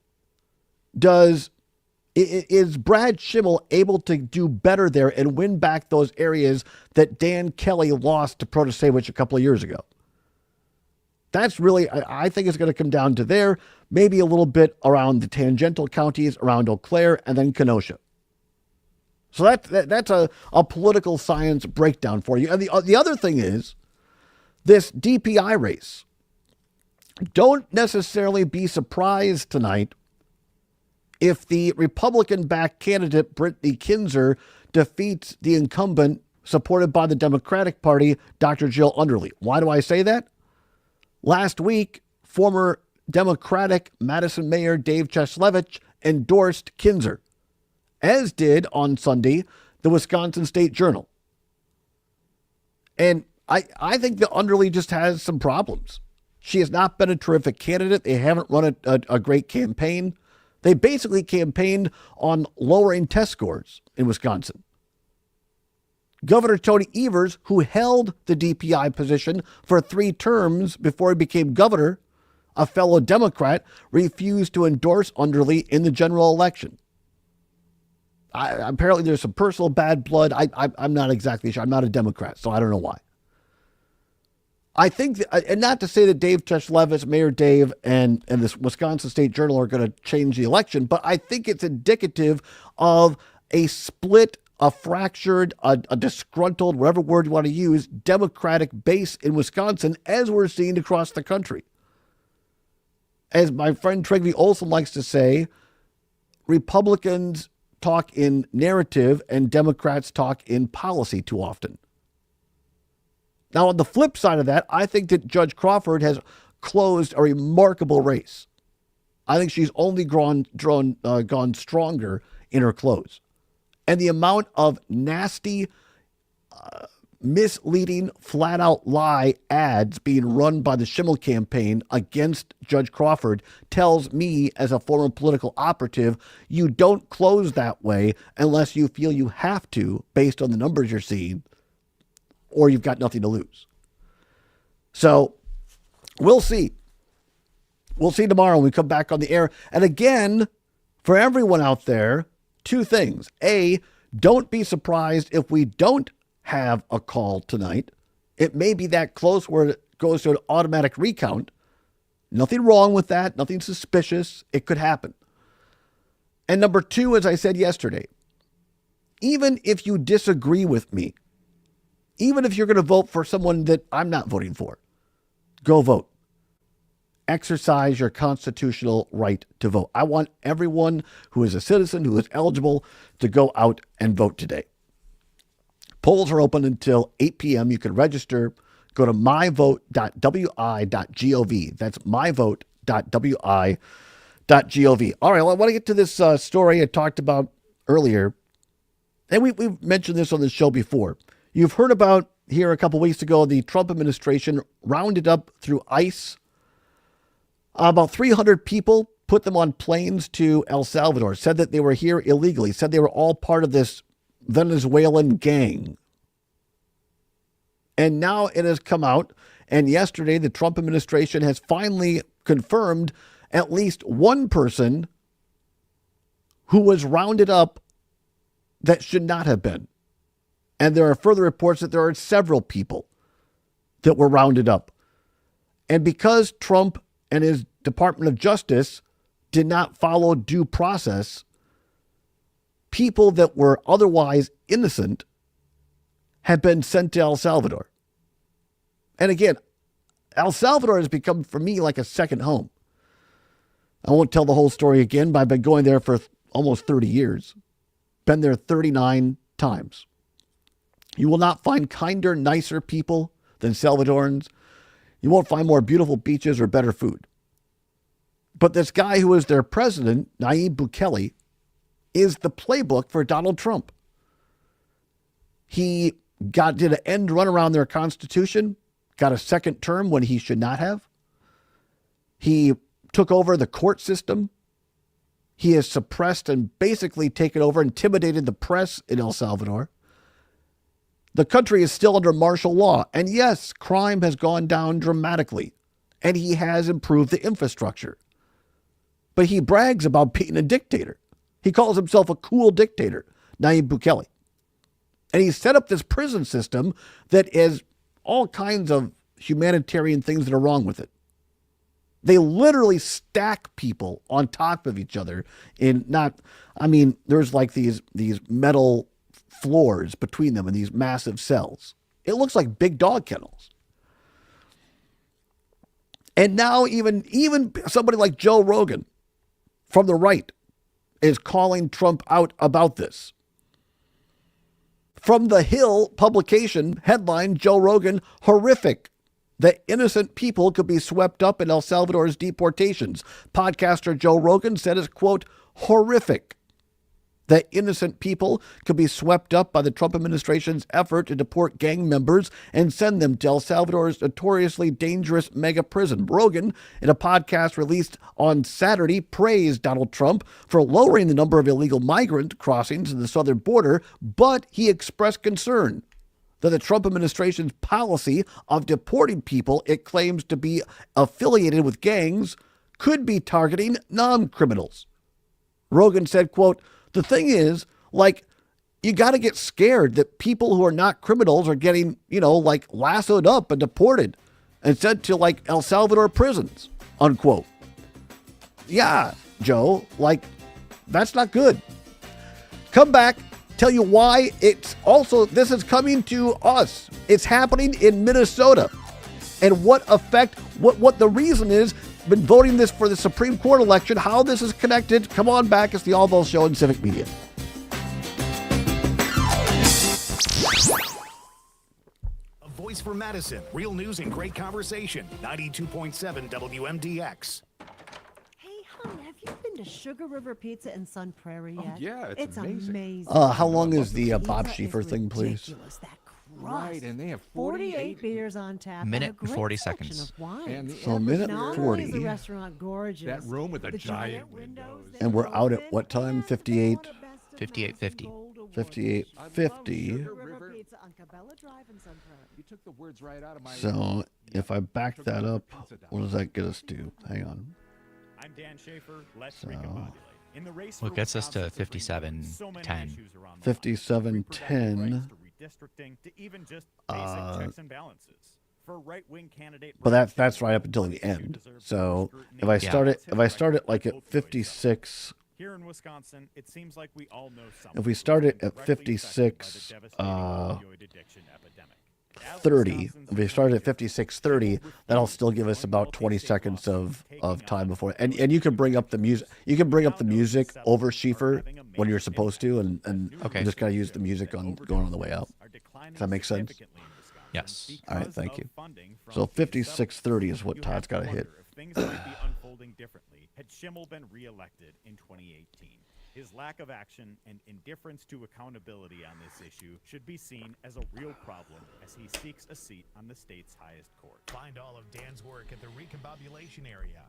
[SPEAKER 1] Is Brad Schimmel able to do better there and win back those areas that Dan Kelly lost to Protasiewicz a couple of years ago? That's really, I think it's going to come down to there, maybe a little bit around the tangential counties, around Eau Claire, and then Kenosha. So that's a political science breakdown for you. And the other thing is this DPI race. Don't necessarily be surprised tonight if the Republican-backed candidate Brittany Kinzer defeats the incumbent supported by the Democratic Party, Dr. Jill Underly. Why do I say that? Last week, former Democratic Madison Mayor Dave Cheslevich endorsed Kinzer, as did on Sunday the Wisconsin State Journal. And I think that Underly just has some problems. She has not been a terrific candidate. They haven't run a great campaign. They basically campaigned on lowering test scores in Wisconsin. Governor Tony Evers, who held the DPI position for 3 terms before he became governor, a fellow Democrat, refused to endorse Underly in the general election. Apparently there's some personal bad blood. I'm not exactly sure. I'm not a Democrat, so I don't know why. I think, and not to say that Dave Cheslevich, Mayor Dave, and this Wisconsin State Journal are going to change the election, but I think it's indicative of a split, a fractured, a disgruntled, whatever word you want to use, Democratic base in Wisconsin, as we're seeing across the country. As my friend Trygve Olsen likes to say, Republicans talk in narrative and Democrats talk in policy too often. Now, on the flip side of that, I think that Judge Crawford has closed a remarkable race. I think she's only gone stronger in her close. And the amount of nasty, misleading, flat-out lie ads being run by the Schimmel campaign against Judge Crawford tells me, as a former political operative, you don't close that way unless you feel you have to, based on the numbers you're seeing, or you've got nothing to lose. So we'll see. We'll see tomorrow when we come back on the air. And again, for everyone out there, two things. A, don't be surprised if we don't have a call tonight. It may be that close where it goes to an automatic recount. Nothing wrong with that. Nothing suspicious. It could happen. And number two, as I said yesterday, even if you disagree with me, even if you're going to vote for someone that I'm not voting for, go vote. Exercise your constitutional right to vote. I want everyone who is a citizen, who is eligible, to go out and vote today. Polls are open until 8 p.m. You can register. Go to myvote.wi.gov. That's myvote.wi.gov. All right, well, I want to get to this story I talked about earlier. And we've mentioned this on the show before. You've heard about here a couple weeks ago, the Trump administration rounded up through ICE about 300 people, put them on planes to El Salvador, said that they were here illegally, said they were all part of this Venezuelan gang. And now it has come out, and yesterday the Trump administration has finally confirmed at least one person who was rounded up that should not have been. And there are further reports that there are several people that were rounded up. And because Trump and his Department of Justice did not follow due process, people that were otherwise innocent have been sent to El Salvador. And again, El Salvador has become, for me, like a second home. I won't tell the whole story again, but I've been going there for almost 30 years. Been there 39 times. You will not find kinder, nicer people than Salvadorans. You won't find more beautiful beaches or better food. But this guy who is their president, Nayib Bukele, is the playbook for Donald Trump. He did an end run around their Constitution, got a second term when he should not have. He took over the court system. He has suppressed and basically taken over, intimidated the press in El Salvador. The country is still under martial law. And yes, crime has gone down dramatically. And he has improved the infrastructure. But he brags about being a dictator. He calls himself a cool dictator, Nayib Bukele. And he set up this prison system that is all kinds of humanitarian things that are wrong with it. They literally stack people on top of each other there's like these metal floors between them in these massive cells. It looks like big dog kennels. And now even somebody like Joe Rogan from the right is calling Trump out about this. From The Hill publication, headline, Joe Rogan, horrific that innocent people could be swept up in El Salvador's deportations. Podcaster Joe Rogan said it's, quote, horrific that innocent people could be swept up by the Trump administration's effort to deport gang members and send them to El Salvador's notoriously dangerous mega prison. Rogan, in a podcast released on Saturday, praised Donald Trump for lowering the number of illegal migrant crossings in the southern border, but he expressed concern that the Trump administration's policy of deporting people it claims to be affiliated with gangs could be targeting non-criminals. Rogan said, quote, the thing is, you got to get scared that people who are not criminals are getting, lassoed up and deported and sent to, El Salvador prisons, unquote. Yeah, Joe, that's not good. Come back, tell you why this is coming to us. It's happening in Minnesota. And what effect, what the reason is, been voting this for the Supreme Court election, how this is connected. Come on back. It's the Allbaugh Show in Civic Media.
[SPEAKER 7] A voice for Madison. Real news and great conversation. 92.7 WMDX.
[SPEAKER 6] Hey, hon, have you been to Sugar River Pizza in Sun Prairie yet?
[SPEAKER 10] Oh, yeah, it's
[SPEAKER 6] amazing.
[SPEAKER 1] How long is the Bob Schieffer thing, please?
[SPEAKER 6] Right,
[SPEAKER 10] and they have
[SPEAKER 6] 48 beers on tap.
[SPEAKER 2] Minute
[SPEAKER 6] and a great
[SPEAKER 2] 40
[SPEAKER 6] section
[SPEAKER 2] seconds.
[SPEAKER 6] Of wine.
[SPEAKER 10] And the
[SPEAKER 1] So minute
[SPEAKER 6] Not
[SPEAKER 1] 40.
[SPEAKER 6] only is the restaurant gorgeous,
[SPEAKER 10] that room with the giant windows.
[SPEAKER 1] And we're out at what time? 58?
[SPEAKER 2] 58:50.
[SPEAKER 1] 58:50.
[SPEAKER 6] River Pizza on Cabela Drive in Sun Prairie.
[SPEAKER 10] You took the words right out of my
[SPEAKER 1] So if I back that up, what does that get us to? Hang on.
[SPEAKER 19] I'm Dan Schaefer. Let's
[SPEAKER 1] So,
[SPEAKER 19] recombobulate. In the race
[SPEAKER 2] Well,
[SPEAKER 19] for
[SPEAKER 2] it gets us to
[SPEAKER 19] Wisconsin Supreme Court,
[SPEAKER 2] 57-10.
[SPEAKER 1] 57-10.
[SPEAKER 19] Redistricting to even just basic checks and balances. For right-wing candidate
[SPEAKER 1] But that's right up until the end. So if I start it like at 56.
[SPEAKER 19] Here in Wisconsin, it seems like we all know someone.
[SPEAKER 1] If we start it at 56, 30. If we start at 56:30, that'll still give us about 20 seconds of time before. And you can bring up the music. You can bring up the music over Schieffer when you're supposed to, and you just gotta use the music going on the way out. Does that make sense?
[SPEAKER 2] Yes.
[SPEAKER 1] All right. Thank you. So 56:30 is what Todd's got to hit.
[SPEAKER 19] Things might be unfolding differently had Schimmel been reelected in 2018. His lack of action and indifference to accountability on this issue should be seen as a real problem as he seeks a seat on the state's highest court.
[SPEAKER 7] Find all of Dan's work at the recombobulation area.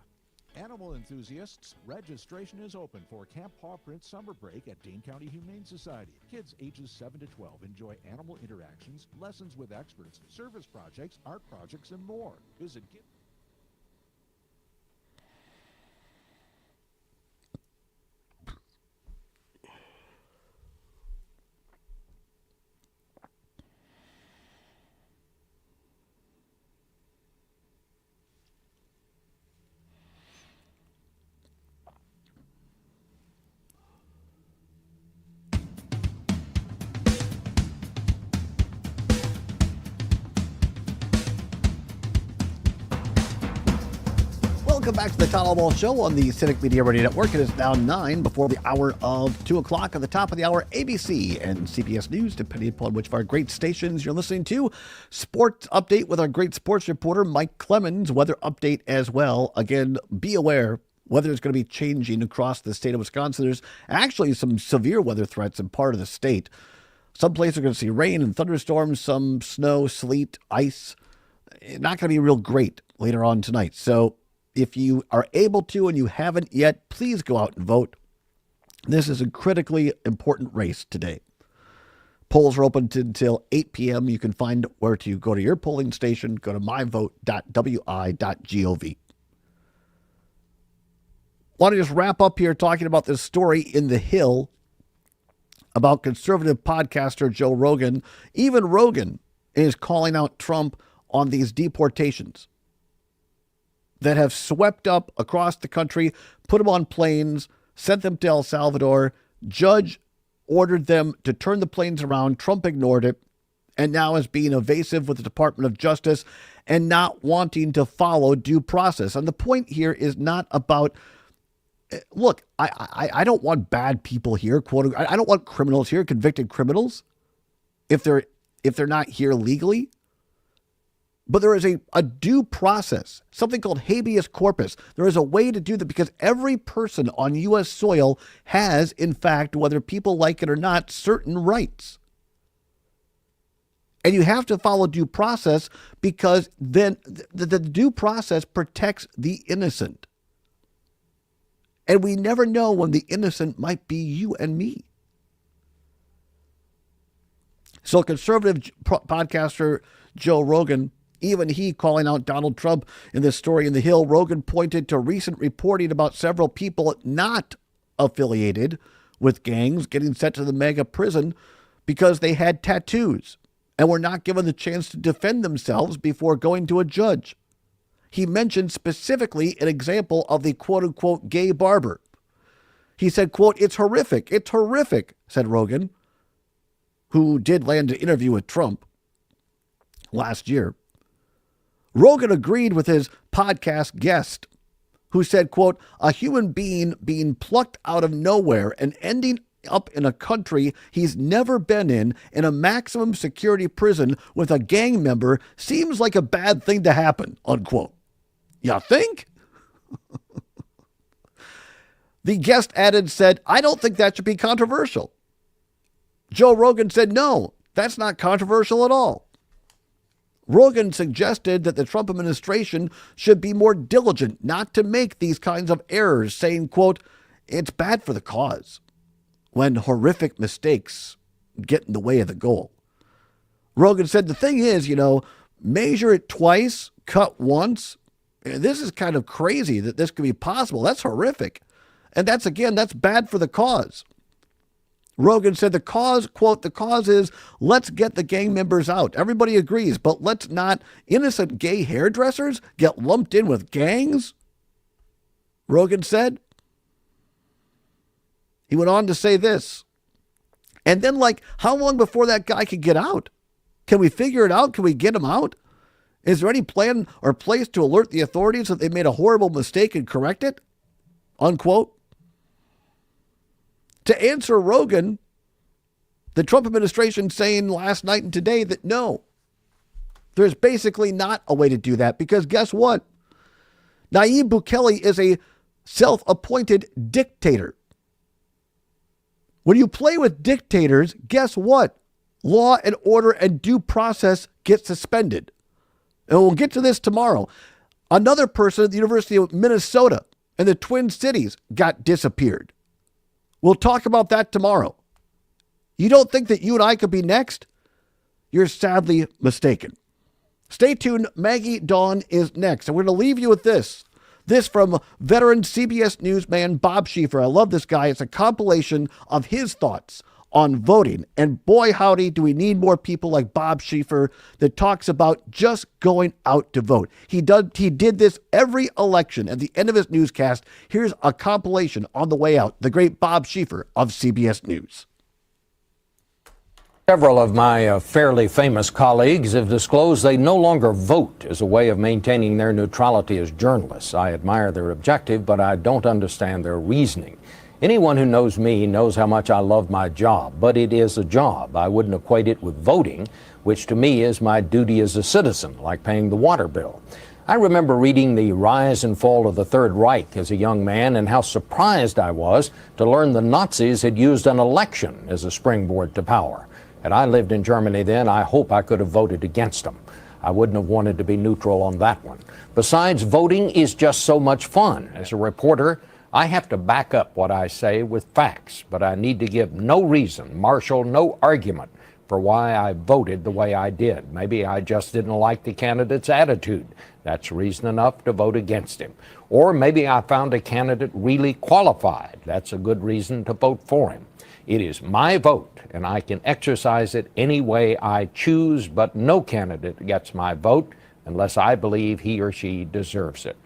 [SPEAKER 20] Animal enthusiasts, registration is open for Camp Paw Print Summer Break at Dane County Humane Society. Kids ages 7 to 12 enjoy animal interactions, lessons with experts, service projects, art projects, and more. Visit
[SPEAKER 1] Welcome back to the Todd Allbaugh Show on the Civic Media Radio Network. It is now 9 before the hour of 2 o'clock. At the top of the hour, ABC and CBS News, depending upon which of our great stations you're listening to. Sports update with our great sports reporter, Mike Clemens. Weather update as well. Again, be aware, weather is going to be changing across the state of Wisconsin. There's actually some severe weather threats in part of the state. Some places are going to see rain and thunderstorms, some snow, sleet, ice. Not going to be real great later on tonight. So if you are able to and you haven't yet, please go out and vote. This is a critically important race today. Polls are open until 8 p.m. You can find where to go to your polling station. Go to myvote.wi.gov. Want to just wrap up here talking about this story in The Hill about conservative podcaster Joe Rogan. Even Rogan is calling out Trump on these deportations that have swept up across the country, put them on planes, sent them to El Salvador. Judge ordered them to turn the planes around. Trump ignored it, and now is being evasive with the Department of Justice and not wanting to follow due process. And the point here is not about, look, I don't want bad people here, quote. I don't want criminals here, convicted criminals, if they're not here legally. But there is a due process, something called habeas corpus. There is a way to do that because every person on U.S. soil has, in fact, whether people like it or not, certain rights. And you have to follow due process because then the due process protects the innocent. And we never know when the innocent might be you and me. So conservative podcaster Joe Rogan, even he calling out Donald Trump in this story in The Hill. Rogan pointed to recent reporting about several people not affiliated with gangs getting sent to the mega prison because they had tattoos and were not given the chance to defend themselves before going to a judge. He mentioned specifically an example of the quote-unquote gay barber. He said, quote, "It's horrific. It's horrific," said Rogan, who did land an interview with Trump last year. Rogan agreed with his podcast guest, who said, quote, "A human being being plucked out of nowhere and ending up in a country he's never been in a maximum security prison with a gang member seems like a bad thing to happen," unquote. You think? The guest said, "I don't think that should be controversial." Joe Rogan said, "No, that's not controversial at all." Rogan suggested that the Trump administration should be more diligent not to make these kinds of errors, saying, quote, "It's bad for the cause when horrific mistakes get in the way of the goal." Rogan said, "The thing is, measure it twice, cut once, This is kind of crazy that this could be possible. That's horrific. And that's bad for the cause. Rogan said the cause, quote, the cause is let's get the gang members out. Everybody agrees, but let's not innocent gay hairdressers get lumped in with gangs, Rogan said. He went on to say this. And then, how long before that guy can get out? Can we figure it out? Can we get him out? Is there any plan or place to alert the authorities that they made a horrible mistake and correct it? Unquote. To answer Rogan, the Trump administration saying last night and today that no, there's basically not a way to do that because guess what? Nayib Bukele is a self-appointed dictator. When you play with dictators, guess what? Law and order and due process get suspended. And we'll get to this tomorrow. Another person at the University of Minnesota in the Twin Cities got disappeared. We'll talk about that tomorrow. You don't think that you and I could be next? You're sadly mistaken. Stay tuned. Maggie Dawn is next. And we're going to leave you with this. This from veteran CBS newsman Bob Schieffer. I love this guy. It's a compilation of his thoughts on voting. And boy, howdy, do we need more people like Bob Schieffer that talks about just going out to vote. He did this every election. At the end of his newscast, here's a compilation on the way out. The great Bob Schieffer of CBS News.
[SPEAKER 9] Several of my fairly famous colleagues have disclosed they no longer vote as a way of maintaining their neutrality as journalists. I admire their objective, but I don't understand their reasoning. Anyone who knows me knows how much I love my job, but it is a job. I wouldn't equate it with voting, which to me is my duty as a citizen, like paying the water bill. I remember reading the rise and fall of the Third Reich as a young man and how surprised I was to learn the Nazis had used an election as a springboard to power. Had I lived in Germany then, I hope I could have voted against them. I wouldn't have wanted to be neutral on that one. Besides, voting is just so much fun. As a reporter, I have to back up what I say with facts, but I need to give no reason, marshal no argument for why I voted the way I did. Maybe I just didn't like the candidate's attitude. That's reason enough to vote against him. Or maybe I found a candidate really qualified. That's a good reason to vote for him. It is my vote, and I can exercise it any way I choose, but no candidate gets my vote unless I believe he or she deserves it.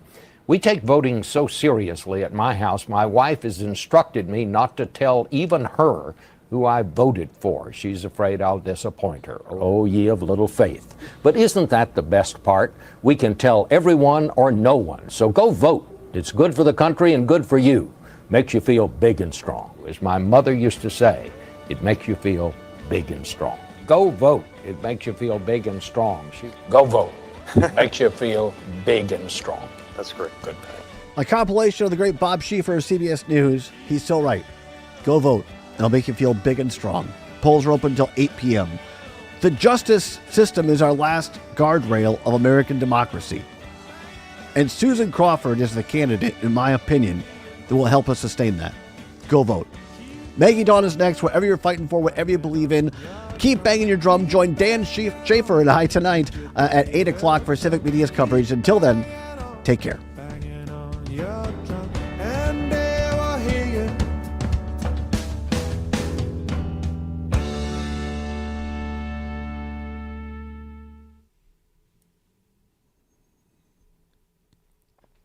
[SPEAKER 9] We take voting so seriously at my house, my wife has instructed me not to tell even her who I voted for. She's afraid I'll disappoint her. Oh, ye of little faith. But isn't that the best part? We can tell everyone or no one. So go vote. It's good for the country and good for you. Makes you feel big and strong. As my mother used to say, it makes you feel big and strong. Go vote. It makes you feel big and strong. Go vote. It makes you feel big and strong.
[SPEAKER 10] That's great.
[SPEAKER 9] Good.
[SPEAKER 1] A compilation of the great Bob Schieffer of CBS News. He's so right. Go vote. It'll make you feel big and strong. Polls are open until 8 p.m. The justice system is our last guardrail of American democracy. And Susan Crawford is the candidate, in my opinion, that will help us sustain that. Go vote. Maggie Dawn is next. Whatever you're fighting for, whatever you believe in, keep banging your drum. Join Dan Schaefer and I tonight at 8 o'clock for Civic Media's coverage. Until then, take care.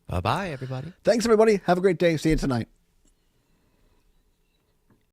[SPEAKER 2] Bye-bye, everybody.
[SPEAKER 1] Thanks, everybody. Have a great day. See you tonight.